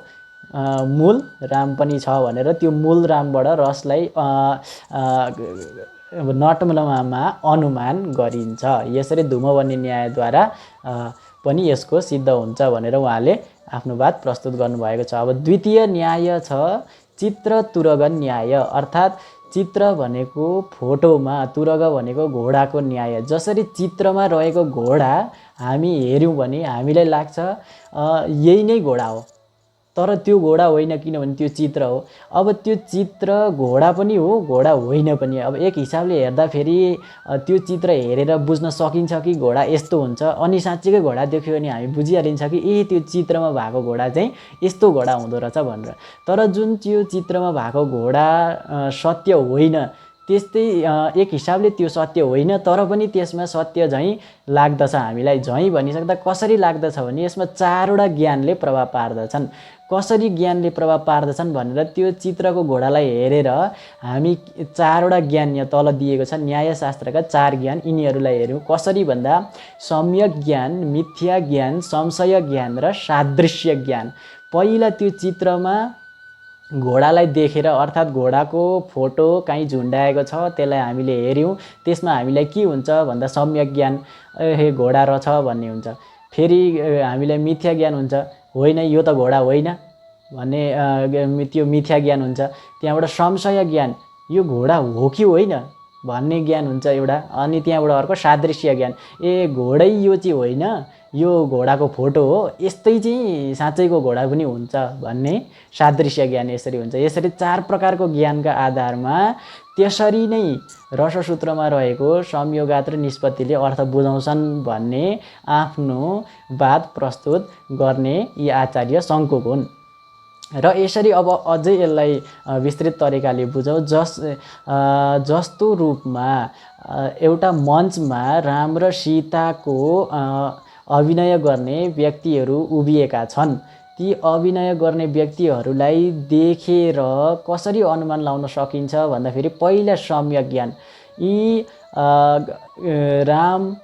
मूल राम पनि छ भनेर त्यो मूल रामबाट रसलाई नटमा अनुमान गरिन्छ। यसरी धूमवन्य न्यायद्वारा पनि यसको सिद्ध हुन्छ भनेर उहाँले आफ्नो बात प्रस्तुत गर्नुभएको छ। अब द्वितीय न्याय छ चित्र तुरग न्याय, अर्थात् चित्र भनेको फोटोमा, तुरग भनेको घोडाको न्याय। जसरी चित्रमा रहेको घोडा हामी हेऱ्यौँ भने हामीलाई लाग्छ यही नै घोडा हो, तर त्यो घोडा होइन किनभने त्यो चित्र हो। अब त्यो चित्र घोडा पनि हो घोडा होइन पनि। अब एक हिसाबले हेर्दाखेरि त्यो चित्र हेरेर बुझ्न सकिन्छ कि घोडा यस्तो हुन्छ, अनि साँच्चीकै घोडा देख्यो भने हामी बुझिहालिन्छ कि ए त्यो चित्रमा भएको घोडा चाहिँ यस्तो घोडा हुँदो रहेछ भनेर। तर जुन त्यो चित्रमा भएको घोडा सत्य होइन, त्यस्तै एक हिसाबले त्यो सत्य होइन तर पनि त्यसमा सत्य झैँ लाग्दछ हामीलाई। झैँ भनिसक्दा कसरी लाग्दछ भने यसमा चारवटा ज्ञानले प्रभाव पार्दछन्। कसरी ज्ञानले प्रभाव पार्दछन् भनेर त्यो चित्रको घोडालाई हेरेर हामी चारवटा ज्ञान यहाँ तल दिएको छ, न्यायशास्त्रका चार ज्ञान, यिनीहरूलाई हेऱ्यौँ। कसरी भन्दा सम्यक ज्ञान, मिथ्या ज्ञान, संशय ज्ञान र सादृश्य ज्ञान। पहिला त्यो चित्रमा घोडालाई देखेर अर्थात् घोडाको फोटो कहीँ झुन्डाएको छ त्यसलाई हामीले हेऱ्यौँ, त्यसमा हामीलाई के हुन्छ भन्दा सम्यक ज्ञान, हे घोडा रहेछ भन्ने हुन्छ। फेरि हामीलाई मिथ्या ज्ञान हुन्छ, होइन यो त घोडा होइन भन्ने त्यो मिथ्या ज्ञान हुन्छ। त्यहाँबाट संशय ज्ञान, यो घोडा हो कि होइन भन्ने ज्ञान हुन्छ एउटा। अनि त्यहाँबाट अर्को सादृश्य ज्ञान, ए घोडै यो चाहिँ होइन, यो घोडाको फोटो हो, यस्तै चाहिँ साँच्चैको घोडा पनि हुन्छ भन्ने सादृश्य ज्ञान यसरी हुन्छ। यसरी चार प्रकारको ज्ञानका आधारमा त्यसरी नै रससूत्रमा रहेको संयोगात र निष्पत्तिले अर्थ बुझाउँछन् भन्ने आफ्नो बात प्रस्तुत गर्ने यी आचार्य शङ्कुक हुन्। र यसरी अब अझै यसलाई विस्तृत तरिकाले बुझौँ। जस्तो रूपमा एउटा मञ्चमा राम र सीताको अभिनय गर्ने व्यक्तिहरू उभिएका छन्, ती अभिनय गर्ने व्यक्तिहरूलाई देखेर कसरी अनुमान लाउन सकिन्छ भन्दाखेरि पहिला सम्यक ज्ञान, यी राम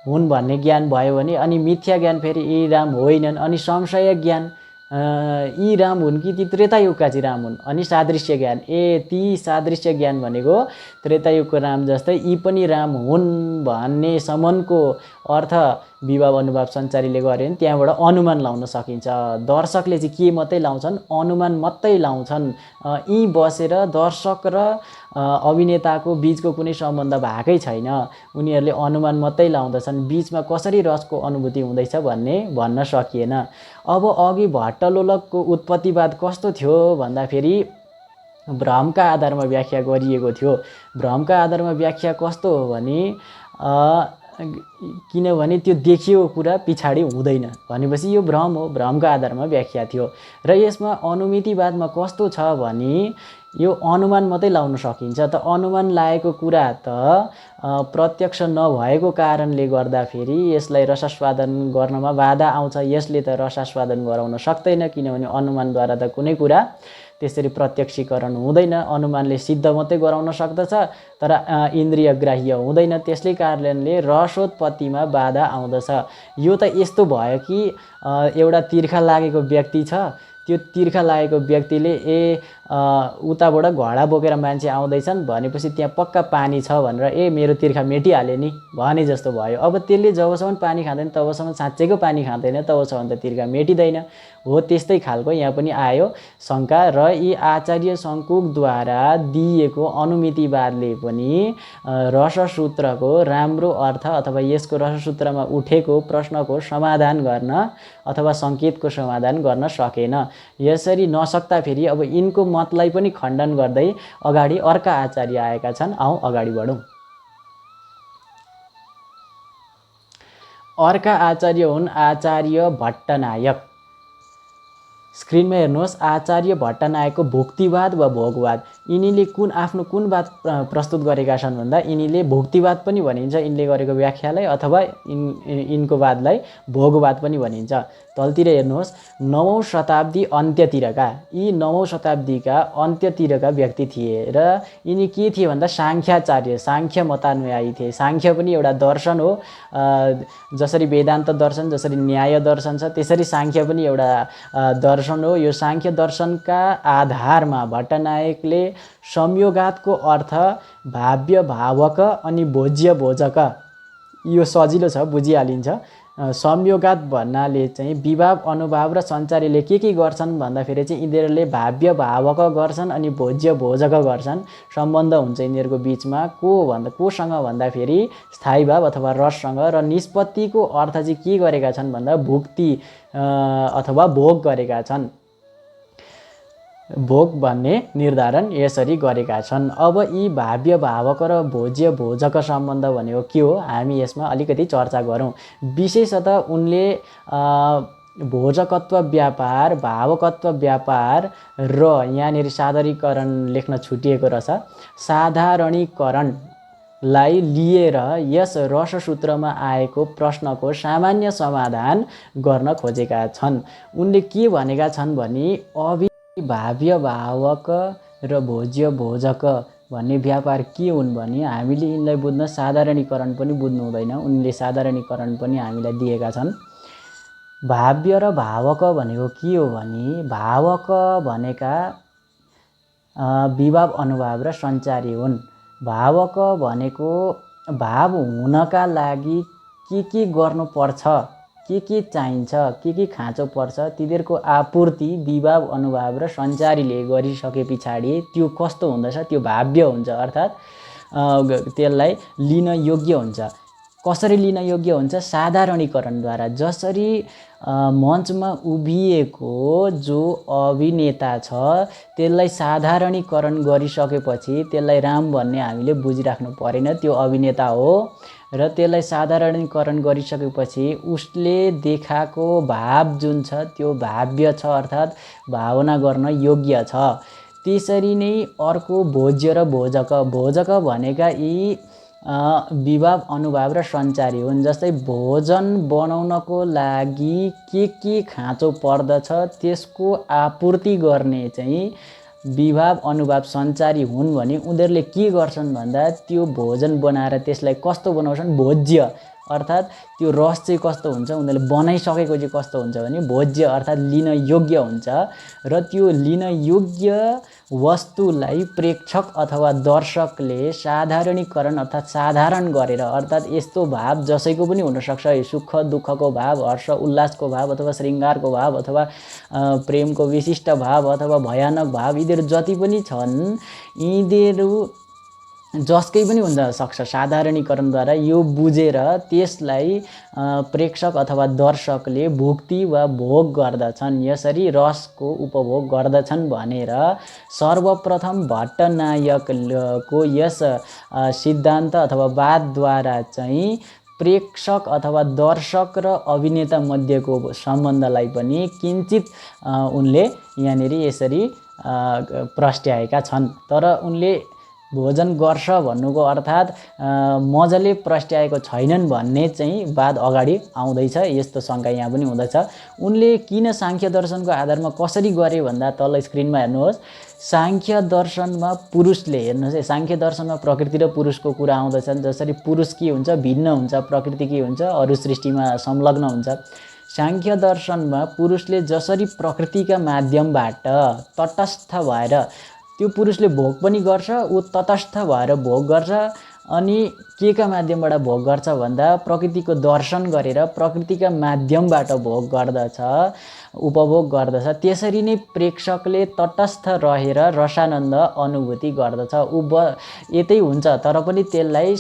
हुन् भन्ने ज्ञान भयो भने, अनि मिथ्या ज्ञान फेरि यी राम होइनन्, अनि संशय ज्ञान यी राम हुन् कि ती त्रेतायुगका चाहिँ राम हुन्, अनि सादृश्य ज्ञान ती सादृश्य ज्ञान भनेको त्रेतायुगको राम जस्तै यी पनि राम हुन् भन्ने सम्मको अर्थ विभाव अनुभाव सञ्चारीले गरे भने त्यहाँबाट अनुमान लाउन सकिन्छ। दर्शकले चाहिँ के मात्रै लाउँछन्, अनुमान मात्रै लाउँछन्। यी बसेर दर्शक र अभिनेताको बिचको कुनै सम्बन्ध भएकै छैन, उनीहरूले अनुमान मात्रै लाउँदछन्, बिचमा कसरी रसको अनुभूति हुँदैछ भन्ने भन्न सकिएन। अब अघि भट्टलोलकको उत्पत्तिवाद कस्तो थियो भन्दाखेरि भ्रमका आधारमा व्याख्या गरिएको थियो। भ्रमका आधारमा व्याख्या कस्तो हो भने किनभने त्यो देखिएको कुरा पछाडि हुँदैन भनेपछि यो भ्रम हो, भ्रमका आधारमा व्याख्या थियो। र यसमा अनुमितिवादमा कस्तो छ भने यो अनुमान मात्रै लाउन सकिन्छ। त अनुमान लागेको कुरा त प्रत्यक्ष नभएको कारणले गर्दाखेरि यसलाई रसास्वादन गर्नमा बाधा आउँछ। यसले त रसास्वादन गराउन सक्दैन किनभने अनुमानद्वारा त कुनै कुरा त्यसरी प्रत्यक्षीकरण हुँदैन। अनुमानले सिद्ध मात्रै गराउन सक्दछ तर इन्द्रिय ग्राह्य हुँदैन। त्यसले कारणले रसोत्पत्तिमा बाधा आउँदछ। यो त यस्तो भयो कि एउटा तिर्खा लागेको व्यक्ति छ, त्यो तिर्खा लागेको व्यक्तिले उताबाट घडा बोकेर मान्छे आउँदैछन् भनेपछि त्यहाँ पक्का पानी छ भनेर मेरो तिर्खा मेटिहाल्यो नि भने जस्तो भयो। अब त्यसले जबसम्म पानी खाँदैन तबसम्म साँच्चैको पानी खाँदैन, तबसम्म त तिर्खा मेटिँदैन। हो त्यस्तै खालको यहाँ पनि आयो शङ्का। र यी आचार्य शङ्कुकद्वारा दिएको अनुमितिवादले पनि रससूत्रको राम्रो अर्थ अथवा यसको रससूत्रमा उठेको प्रश्नको समाधान गर्न अथवा सङ्केतको समाधान गर्न सकेन। यसरी नसक्दा फेरि अब यिनको मतलाई पनि खण्डन गर्दै अगाडि अर्का आचार्य आएका छन्। आउँ अगाडि बढौँ। अर्का आचार्य हुन् आचार्य भट्टनायक। स्क्रिनमा हेर्नुहोस्, आचार्य भट्टनायकको भुक्तिवाद वा भोगवाद, यिनीले आफ्नो कुन बात प्रस्तुत गरेका छन् भन्दा यिनीले भुक्तिवाद पनि भनिन्छ यिनले गरेको व्याख्यालाई, अथवा यिनको वादलाई भोगवाद पनि भनिन्छ। तलतिर हेर्नुहोस्, 9औं शताब्दी अन्त्यतिरका, यी 9औं शताब्दीका अन्त्यतिरका व्यक्ति थिए र यिनी के थिए भन्दा साङ्ख्याचार्य, साङ्ख्य मतानुयायी थिए। साङ्ख्य पनि एउटा दर्शन हो, जसरी वेदान्त दर्शन, जसरी न्याय दर्शन छ, त्यसरी साङ्ख्य पनि एउटा दर्शन हो। यो साङ्ख्य दर्शनका आधारमा भट्टनायकले संयोगातको अर्थ भाव्य भावक अनि भोज्य भोजक, यो सजिलो छ, बुझिहालिन्छ। संयोगात भन्नाले चाहिँ विभाव अनुभाव र सञ्चारीले के गर्छन् भन्दाखेरि चाहिँ यिनीहरूले भाव्य भावक गर्छन् अनि भोज्य भोजक गर्छन्। सम्बन्ध हुन्छ यिनीहरूको बिचमा कोसँग भन्दाखेरि स्थायी भाव अथवा रससँग। र निष्पत्तिको अर्थ चाहिँ के गरेका छन् भन्दा भुक्ति अथवा भोग गरेका छन्। भोग भन्ने निर्धारण यसरी गरेका छन्। अब यी भाव्य भावक र भोज्य भोजक सम्बन्ध भनेको के हो, हामी यसमा अलिकति चर्चा गरौँ। विशेषतः उनले भोजकत्व व्यापार, भावकत्व व्यापार र यहाँनिर साधारणीकरण लेख्न छुटिएको रहेछ, साधारणीकरणलाई लिएर यस रससूत्रमा आएको प्रश्नको सामान्य समाधान गर्न खोजेका छन्। उनले के भनेका छन् भने भाव्य भावक र भोज्य भोजक भन्ने व्यापार के हुन् भने हामीले यिनलाई बुझ्न साधारणीकरण पनि बुझ्नु हुँदैन, उनले साधारणीकरण पनि हामीलाई दिएका छन्। भाव्य र भावक भनेको के हो भने भावक भनेका विभाव अनुभाव र सञ्चारी हुन्। भावक भनेको भाव हुनका लागि के गर्नुपर्छ, के चाहिन्छ, के खाँचो पर्छ, तिनीहरूको आपूर्ति विभाव अनुभाव र सञ्चारीले गरिसके पछाडि त्यो कस्तो हुँदछ, त्यो भाव्य हुन्छ, अर्थात् त्यसलाई लिन योग्य हुन्छ। कसरी लिन योग्य हुन्छ? साधारणीकरणद्वारा। जसरी मञ्चमा उभिएको जो अभिनेता छ त्यसलाई साधारणीकरण गरिसकेपछि त्यसलाई राम भन्ने हामीले बुझिराख्नु परेन, त्यो अभिनेता हो। र त्यसलाई साधारणीकरण गरिसकेपछि उसले देखाएको भाव जुन छ त्यो भाव्य छ, अर्थात् भावना गर्न योग्य छ। त्यसरी नै अर्को भोज्य र भोजक। भोजक भनेका यी विभाव अनुभाव र सञ्चारी हुन्। जस्तै भोजन बनाउनको लागि के खाँचो पर्दछ त्यसको आपूर्ति गर्ने चाहिँ विभाव अनुभाव सञ्चारी हुन् भने उनीहरूले के गर्छन् भन्दा त्यो भोजन बनाएर त्यसलाई कस्तो बनाउँछन्, भोज्य, अर्थात् त्यो रस चाहिँ कस्तो हुन्छ, उनीहरूले बनाइसकेको चाहिँ कस्तो हुन्छ भने भोज्य, अर्थात् लिन योग्य हुन्छ। र त्यो लिन योग्य वस्तुलाई प्रेक्षक अथवा दर्शकले साधारणीकरण अर्थात् साधारण गरेर, अर्थात् यस्तो भाव जसैको पनि हुनसक्छ, सुख दुःखको भाव, हर्ष उल्लासको भाव अथवा श्रृङ्गारको भाव अथवा प्रेमको विशिष्ट भाव अथवा भयानक भाव, यिनीहरू जति पनि छन् यिनीहरू जसकै पनि हुन सक्छ। साधारणीकरणद्वारा यो बुझेर त्यसलाई प्रेक्षक अथवा दर्शकले भुक्ति वा भोग गर्दछन्, यसरी रसको उपभोग गर्दछन् भनेर सर्वप्रथम भट्टनायकको यस सिद्धान्त अथवा वादद्वारा चाहिँ प्रेक्षक अथवा दर्शक र अभिनेता मध्येको सम्बन्धलाई पनि किञ्चित उनले यहाँनिर यसरी प्रस्ट्याएका छन्। तर उनले भोजन गर्छ भन्नुको अर्थात् मजाले प्रस्ट्याएको छैनन् भन्ने चाहिँ वाद अगाडि आउँदैछ, यस्तो शङ्का यहाँ पनि हुँदैछ। उनले किन साङ्ख्य दर्शनको आधारमा कसरी गरे भन्दा तल स्क्रिनमा हेर्नुहोस्, साङ्ख्य दर्शनमा पुरुषले, हेर्नुहोस् है, साङ्ख्य दर्शनमा प्रकृति र पुरुषको कुरा आउँदछन्। जसरी पुरुष के हुन्छ, भिन्न हुन्छ, प्रकृति के हुन्छ, अरू सृष्टिमा संलग्न हुन्छ। साङ्ख्य दर्शनमा पुरुषले जसरी प्रकृतिका माध्यमबाट तटस्थ भएर त्यो पुरुषले भोग पनि गर्छ, ऊ तटस्थ भएर भोग गर्छ। अनि के का माध्यमबाट भोग गर्छ भन्दा प्रकृतिको दर्शन गरेर प्रकृतिका माध्यमबाट भोग गर्दछ, उपभोग गर्दछ। त्यसरी नै प्रेक्षकले तटस्थ रहेर रसानन्द अनुभूति गर्दछ। यतै हुन्छ तर पनि त्यसलाई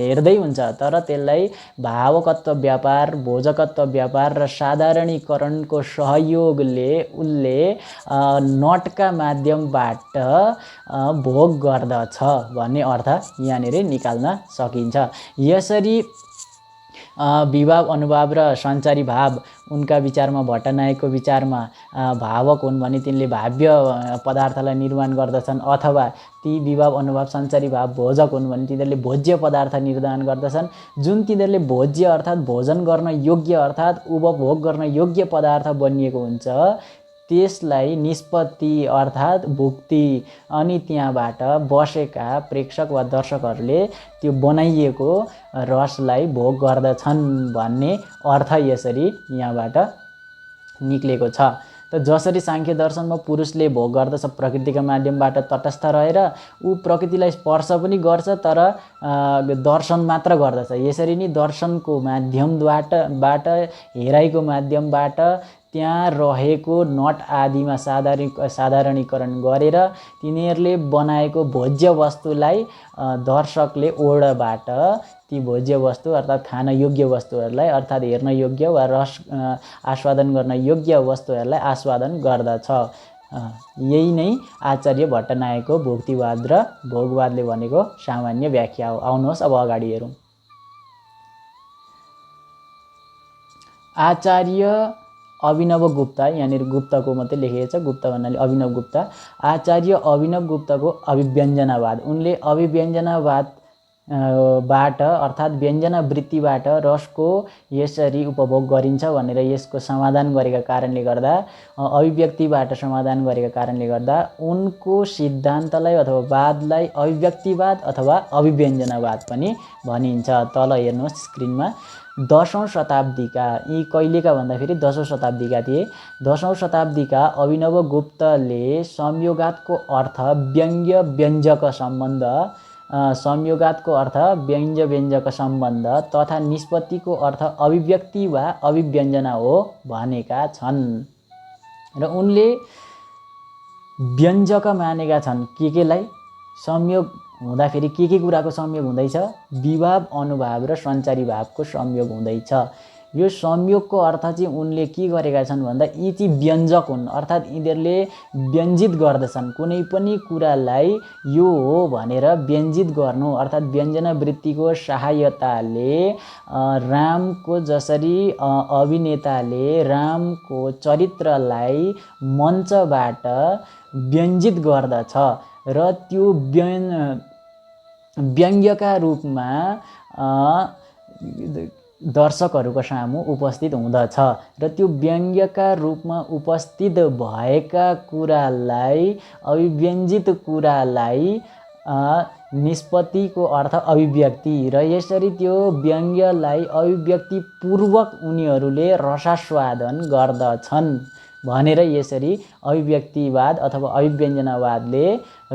हेर्दै हुन्छ, तर त्यसलाई भावकत्व व्यापार, भोजकत्व व्यापार र साधारणीकरणको सहयोगले उनले नटका माध्यमबाट भोग गर्दछ भन्ने अर्थ यहाँनिर निकाल्न सकिन्छ। यसरी विभाव अनुभाव र सञ्चारी भाव उनका विचारमा भट्टनायकको विचारमा भावक हुन् भने तिनले भाव्य पदार्थलाई निर्माण गर्दछन्, अथवा ती विभाव अनुभाव सञ्चारी भाव भोजक हुन् भने तिनीहरूले भोज्य पदार्थ निर्माण गर्दछन्। जुन तिनीहरूले भोज्य अर्थात् भोजन गर्न योग्य अर्थात् उपभोग गर्न योग्य पदार्थ बनिएको हुन्छ त्यसलाई निष्पत्ति अर्थात् भुक्ति, अनि त्यहाँबाट बसेका प्रेक्षक वा दर्शकहरूले त्यो बनाइएको रसलाई भोग गर्दछन् भन्ने अर्थ यसरी यहाँबाट निक्लेको छ। त जसरी सांख्य दर्शनमा पुरुषले भोग गर्दछ प्रकृतिका माध्यमबाट तटस्थ रहेर, ऊ प्रकृतिलाई स्पर्श पनि गर्छ तर दर्शन मात्र गर्दछ। यसरी नै दर्शनको माध्यमबाट हेराइको माध्यमबाट त्यहाँ रहेको नट आदिमा साधारणीकरण गरेर तिनीहरूले बनाएको भोज्य वस्तुलाई दर्शकले ओडबाट ती भोज्य वस्तु अर्थात् खान योग्य वस्तुहरूलाई अर्थात् हेर्न योग्य वा रस आस्वादन गर्न योग्य वस्तुहरूलाई आस्वादन गर्दछ। यही नै आचार्य भट्टनायकको भुक्तिवाद र भोगवादले भनेको सामान्य व्याख्या हो। आउनुहोस् अब अगाडि हेरौँ। आचार्य अभिनव गुप्ता, यहाँनिर गुप्ताको मात्रै लेखिएको छ, गुप्ता भन्नाले अभिनव गुप्ता। आचार्य अभिनव गुप्ताको अभिव्यञ्जनावाद, उनले अभिव्यञ्जनावाद बाट अर्थात् व्यञ्जना वृत्तिबाट रसको यसरी उपभोग गरिन्छ भनेर यसको समाधान गरेका कारणले गर्दा, अभिव्यक्तिबाट समाधान गरेका कारणले गर्दा उनको सिद्धान्तलाई अथवा वादलाई अभिव्यक्तिवाद अथवा अभिव्यञ्जनावाद पनि भनिन्छ। तल हेर्नुहोस् स्क्रिनमा। 10औं शताब्दीका, यी कहिलेका भन्दाखेरि 10औं शताब्दीका थिए। 10औं शताब्दीका अभिनव गुप्तले संयोगातको अर्थ व्यङ्ग्य व्यञ्जक सम्बन्ध, संयोगातको अर्थ व्यञ्ज व्यञ्जक सम्बन्ध तथा निष्पत्तिको अर्थ अभिव्यक्ति वा अभिव्यञ्जना हो भनेका छन्। र उनले व्यञ्जक मानेका छन् केलाई? संयोग हुँदाखेरि के कुराको संयोग हुँदैछ? विभाव अनुभाव र सञ्चारी भावको संयोग हुँदैछ। यो संयोगको अर्थ चाहिँ उनले के गरेका छन् भन्दा यी चाहिँ व्यञ्जक हुन्, अर्थात् यिनीहरूले व्यञ्जित गर्दछन्। कुनै पनि कुरालाई यो हो भनेर व्यञ्जित गर्नु अर्थात् व्यञ्जना वृत्तिको सहायताले रामको जसरी अभिनेताले रामको चरित्रलाई मञ्चबाट व्यञ्जित गर्दछ र त्यो व्यङ्ग्यका रूपमा दर्शकहरूको सामु उपस्थित हुँदछ र त्यो व्यङ्ग्यका रूपमा उपस्थित भएका कुरालाई अभिव्यञ्जित कुरालाई निष्पत्तिको अर्थ अभिव्यक्ति र यसरी त्यो व्यङ्ग्यलाई अभिव्यक्तिपूर्वक उनीहरूले रसास्वादन गर्दछन् भनेर यसरी अभिव्यक्तिवाद अथवा अभिव्यञ्जनावादले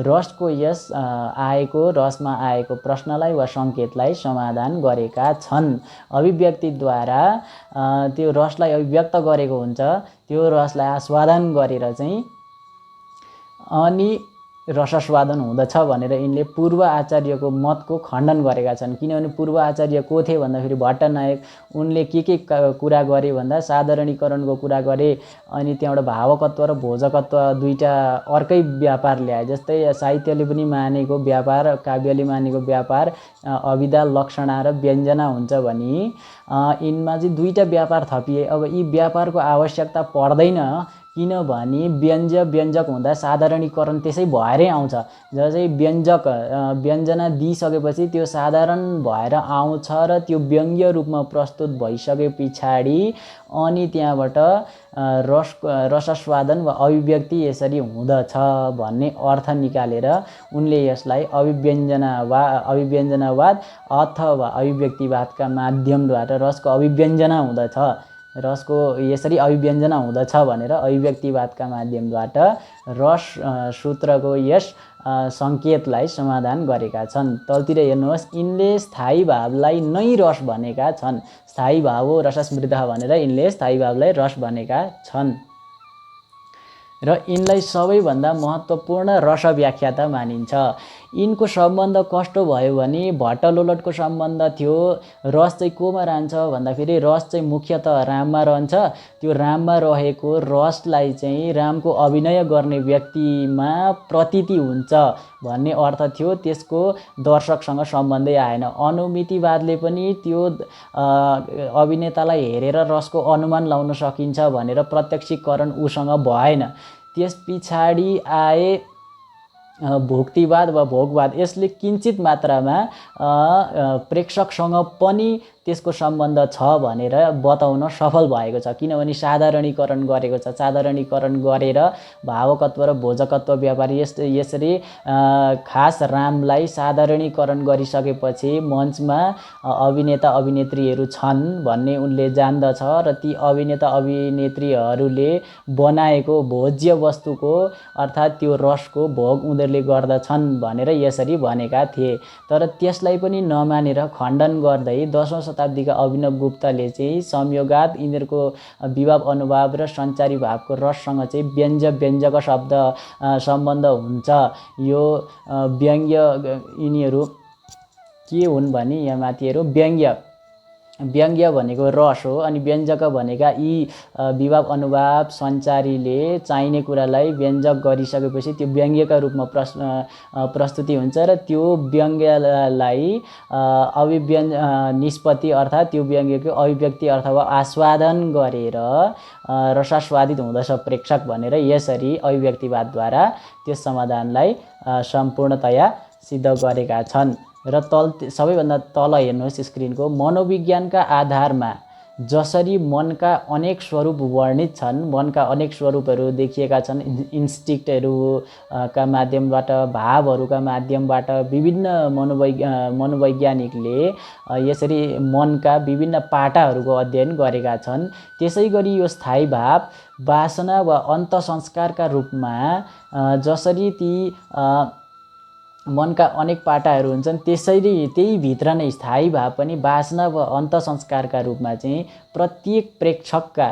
रसको यस रसमा आएको प्रश्नलाई वा सङ्केतलाई समाधान गरेका छन्। अभिव्यक्तिद्वारा त्यो रसलाई अभिव्यक्त गरेको हुन्छ, त्यो रसलाई आस्वादन गरेर चाहिँ अनि रसास्वादन हुँदछ भनेर यिनले पूर्व आचार्यको मतको खण्डन गरेका छन्। किनभने पूर्व आचार्य को थिए भन्दाखेरि भट्टनायक। उनले के कुरा गरे भन्दा साधारणीकरणको कुरा गरे, अनि त्यहाँबाट भावकत्व र भोजकत्व दुईटा अर्कै व्यापार ल्याए। जस्तै साहित्यले पनि मानेको व्यापार, काव्यले मानेको व्यापार अभिधा लक्षणा र व्यञ्जना हुन्छ भने यिनमा चाहिँ दुईटा व्यापार थपिए। अब यी व्यापारको आवश्यकता पर्दैन किनभने व्यञ्जक हुँदा साधारणीकरण त्यसै भएरै आउँछ। जसै व्यञ्जना दिइसकेपछि त्यो साधारण भएर आउँछ र त्यो व्यङ्ग्य रूपमा प्रस्तुत भइसके पछाडि अनि त्यहाँबाट रसास्वादन वा अभिव्यक्ति यसरी हुँदछ भन्ने अर्थ निकालेर उनले यसलाई अभिव्यञ्जनावाद अथवा अभिव्यक्तिवादका माध्यमद्वारा रसको अभिव्यञ्जना हुँदछ, रसको यसरी अभिव्यञ्जना हुँदछ भनेर अभिव्यक्तिवादका माध्यमबाट रस सूत्रको यस सङ्केतलाई समाधान गरेका छन्। तलतिर हेर्नुहोस्, यिनले स्थायी भावलाई नै रस भनेका छन्। स्थायी भाव हो रसस्मृतः भनेर यिनले स्थायी भावलाई रस भनेका छन् र यिनलाई सबैभन्दा महत्त्वपूर्ण रस व्याख्याता मानिन्छ। यिनको सम्बन्ध कस्तो भयो भने भट्टलोलटको सम्बन्ध थियो। रस चाहिँ कोमा रहन्छ भन्दाखेरि रस चाहिँ मुख्यतः राममा रहन्छ। त्यो राममा रहेको रसलाई चाहिँ रामको अभिनय गर्ने व्यक्तिमा प्रतीति हुन्छ भन्ने अर्थ थियो। त्यसको दर्शकसँग सम्बन्धै आएन। अनुमितिवादले पनि त्यो अभिनेतालाई हेरेर रसको अनुमान लाउन सकिन्छ भनेर प्रत्यक्षीकरण उसँग भएन। त्यस पछाडि आए भोक्तिवाद वा भोगवाद। यसले किञ्चित मात्रामा प्रेक्षकसँग पनि त्यसको सम्बन्ध छ भनेर बताउन सफल भएको छ, किनभने साधारणीकरण गरेको छ। साधारणीकरण गरेर भावकत्व र भोजकत्व व्यापार यसरी खास रामलाई साधारणीकरण गरिसकेपछि मञ्चमा अभिनेता अभिनेत्रीहरू छन् भन्ने उनले जान्दछ र ती अभिनेता अभिनेत्रीहरूले बनाएको भोज्य वस्तुको अर्थात् त्यो रसको भोग उनीहरूले गर्दछन् भनेर यसरी भनेका थिए। तर त्यसलाई पनि नमानेर खण्डन गर्दै 10औं शताब्दीका अभिनव गुप्तले चाहिँ संयोगात, यिनीहरूको विभाव अनुभाव र सञ्चारी भावको रससँग चाहिँ व्यञ्जक शब्द सम्बन्ध हुन्छ। यो व्यङ्ग्य यिनीहरू के हुन् भने यहाँ माथिहरू व्यङ्ग्य भनेको रस हो अनि व्यञ्जक भनेका यी विभाव अनुभाव सञ्चारीले चाहिने कुरालाई व्यञ्जक गरिसकेपछि त्यो व्यङ्ग्यका रूपमा प्रस्तुति हुन्छ र त्यो व्यङ्ग्यलाई निष्पत्ति अर्थात् त्यो व्यङ्ग्यको अभिव्यक्ति अथवा आस्वादन गरेर रसास्वादित हुँदछ प्रेक्षक भनेर यसरी अभिव्यक्तिवादद्वारा त्यस समाधानलाई सम्पूर्णतया सिद्ध गरेका छन्। र सबैभन्दा तल हेर्नुहोस् स्क्रिनको, मनोविज्ञानका आधारमा जसरी मनका अनेक स्वरूप वर्णित छन्, मनका अनेक स्वरूपहरू देखिएका छन् इन्स्टिक्टहरूका माध्यमबाट, भावहरूका माध्यमबाट विभिन्न मनोवैज्ञानिकले यसरी मनका विभिन्न पाटाहरूको अध्ययन गरेका छन्। त्यसै गरी यो स्थायी भाव, वासना वा अन्तसंस्कारका रूपमा जसरी ती मनका अनेक पाटाहरू हुन्छन् त्यसरी त्यही भित्र नै स्थायी भाव पनि वासना वा अन्तसंस्कारका रूपमा चाहिँ प्रत्येक प्रेक्षकका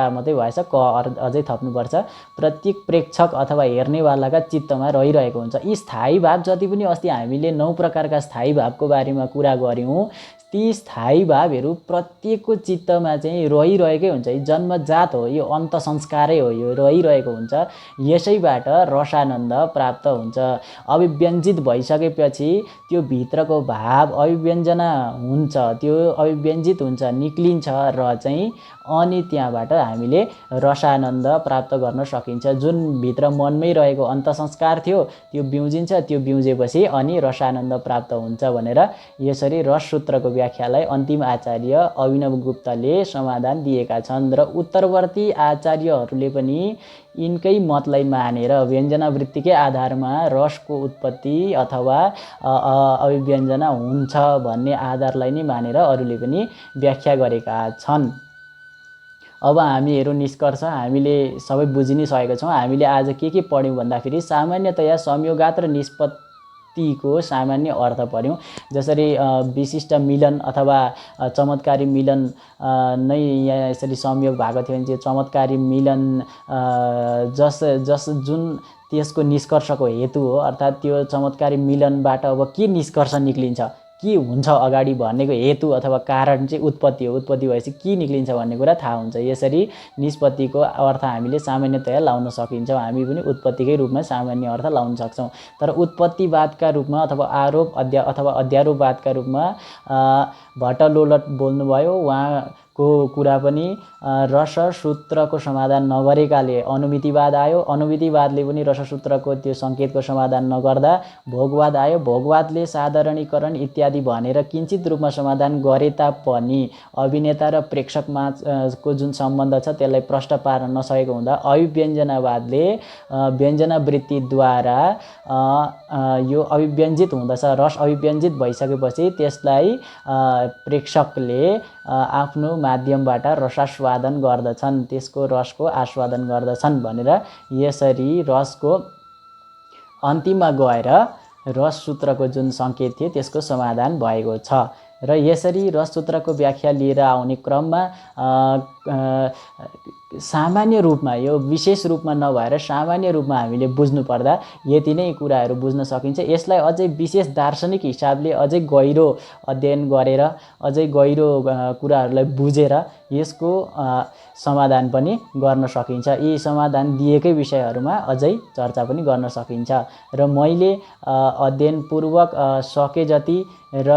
मात्रै भएछ, क अझै थप्नुपर्छ, प्रत्येक प्रेक्षक अथवा हेर्नेवालाका चित्तमा रहिरहेको हुन्छ। यी स्थायी भाव जति पनि अस्ति हामीले 9 प्रकारका स्थायी भावको बारेमा कुरा गऱ्यौँ, ती स्थायी भावहरू प्रत्येकको चित्तमा चाहिँ रहिरहेकै हुन्छ। यो जन्मजात हो, यो अन्त संस्कारै हो, यो रहिरहेको हुन्छ। यसैबाट रसानन्द प्राप्त हुन्छ। अभिव्यञ्जित भइसकेपछि त्यो भित्रको भाव अभिव्यञ्जना हुन्छ, त्यो अभिव्यञ्जित हुन्छ, निक्लिन्छ र चाहिँ अनि त्यहाँबाट हामीले रसानन्द प्राप्त गर्न सकिन्छ। जुन भित्र मनमै रहेको अन्त संस्कार थियो त्यो बिउजिन्छ, त्यो बिउजेपछि अनि रसानन्द प्राप्त हुन्छ भनेर यसरी रस सूत्रको व्याख्यालाई अन्तिम आचार्य अभिनव गुप्तले समाधान दिएका छन्। र उत्तरवर्ती आचार्यहरूले पनि यिनकै मतलाई मानेर व्यञ्जनावृत्तिकै आधारमा रसको उत्पत्ति अथवा अभिव्यञ्जना हुन्छ भन्ने आधारलाई नै मानेर अरूले पनि व्याख्या गरेका छन्। अब हामीहरू निष्कर्ष हामीले सबै बुझि नै सकेका छौँ। हामीले आज के पढ्यौँ भन्दाखेरि सामान्यतया संयोगात र निष्पत्तिको सामान्य अर्थ पढ्यौँ। जसरी विशिष्ट मिलन अथवा चमत्कारी मिलन नै यहाँ यसरी संयोग भएको थियो भने चाहिँ चमत्कारी मिलन जुन त्यसको निष्कर्षको हेतु हो, अर्थात् त्यो चमत्कारी मिलनबाट अब के निष्कर्ष निक्लिन्छ, के हुन्छ अगाडि भन्नेको हेतु अथवा कारण चाहिँ उत्पत्ति हो। उत्पत्ति भएपछि के निक्लिन्छ भन्ने कुरा थाहा हुन्छ। यसरी निष्पत्तिको अर्थ हामीले सामान्यतया लाउन सकिन्छौँ। हामी पनि उत्पत्तिकै रूपमा सामान्य अर्थ लाउन सक्छौँ। तर उत्पत्तिवादका रूपमा अथवा आरोप अथवा अध्यारोपवादका रूपमा भट्टलोलट बोल्नुभयो। उहाँको कुरा पनि रससूत्रको समाधान नगरेकाले अनुमितिवाद आयो। अनुमितिवादले पनि रससूत्रको त्यो सङ्केतको समाधान नगर्दा भोगवाद आयो। भोगवादले साधारणीकरण इत्यादि भनेर किञ्चित रूपमा समाधान गरे तापनि अभिनेता र प्रेक्षकमाको जुन सम्बन्ध छ त्यसलाई प्रष्ट पार्न नसकेको हुँदा अभिव्यञ्जनावादले व्यञ्जनावृत्तिद्वारा यो अभिव्यञ्जित हुँदछ। रस अभिव्यञ्जित भइसकेपछि त्यसलाई प्रेक्षकले आफ्नो माध्यमबाट रसास्वादन गर्दछन्, त्यसको रसको आस्वादन गर्दछन् भनेर यसरी रसको अन्तिममा गएर रस सूत्रको जुन सङ्केत थियो त्यसको समाधान भएको छ। र यसरी रससूत्रको व्याख्या लिएर आउने क्रममा सामान्य रूपमा यो विशेष रूपमा नभएर सामान्य रूपमा हामीले बुझ्नुपर्दा यति नै कुराहरू बुझ्न सकिन्छ। यसलाई अझै विशेष दार्शनिक हिसाबले अझै गहिरो अध्ययन गरेर अझै गहिरो कुराहरूलाई बुझेर यसको समाधान पनि गर्न सकिन्छ। यी समाधान दिएकै विषयहरूमा अझै चर्चा पनि गर्न सकिन्छ र मैले अध्ययनपूर्वक सके जति र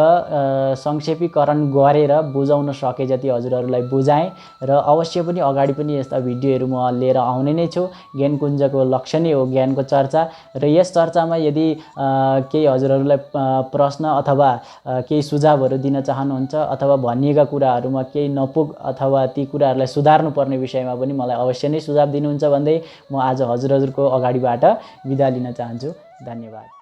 संक्षेपीकरण गरेर बुझाउन सके जति हजुरहरूलाई बुझाएँ र अवश्य पनि अगाडि पनि यस्ता भिडियोहरू म लिएर आउने नै छु। ज्ञानकुञ्जको लक्ष्य नै हो ज्ञानको चर्चा र यस चर्चामा यदि केही हजुरहरूलाई प्रश्न अथवा केही सुझावहरू दिन चाहनुहुन्छ अथवा भनिएका कुराहरूमा केही नपुग अथवा ती कुराहरूलाई सुधार्नुपर्ने विषयमा पनि मलाई अवश्य नै सुझाव दिनुहुन्छ भन्दै म आज हजुरहरूको अगाडिबाट बिदा लिन चाहन्छु। धन्यवाद।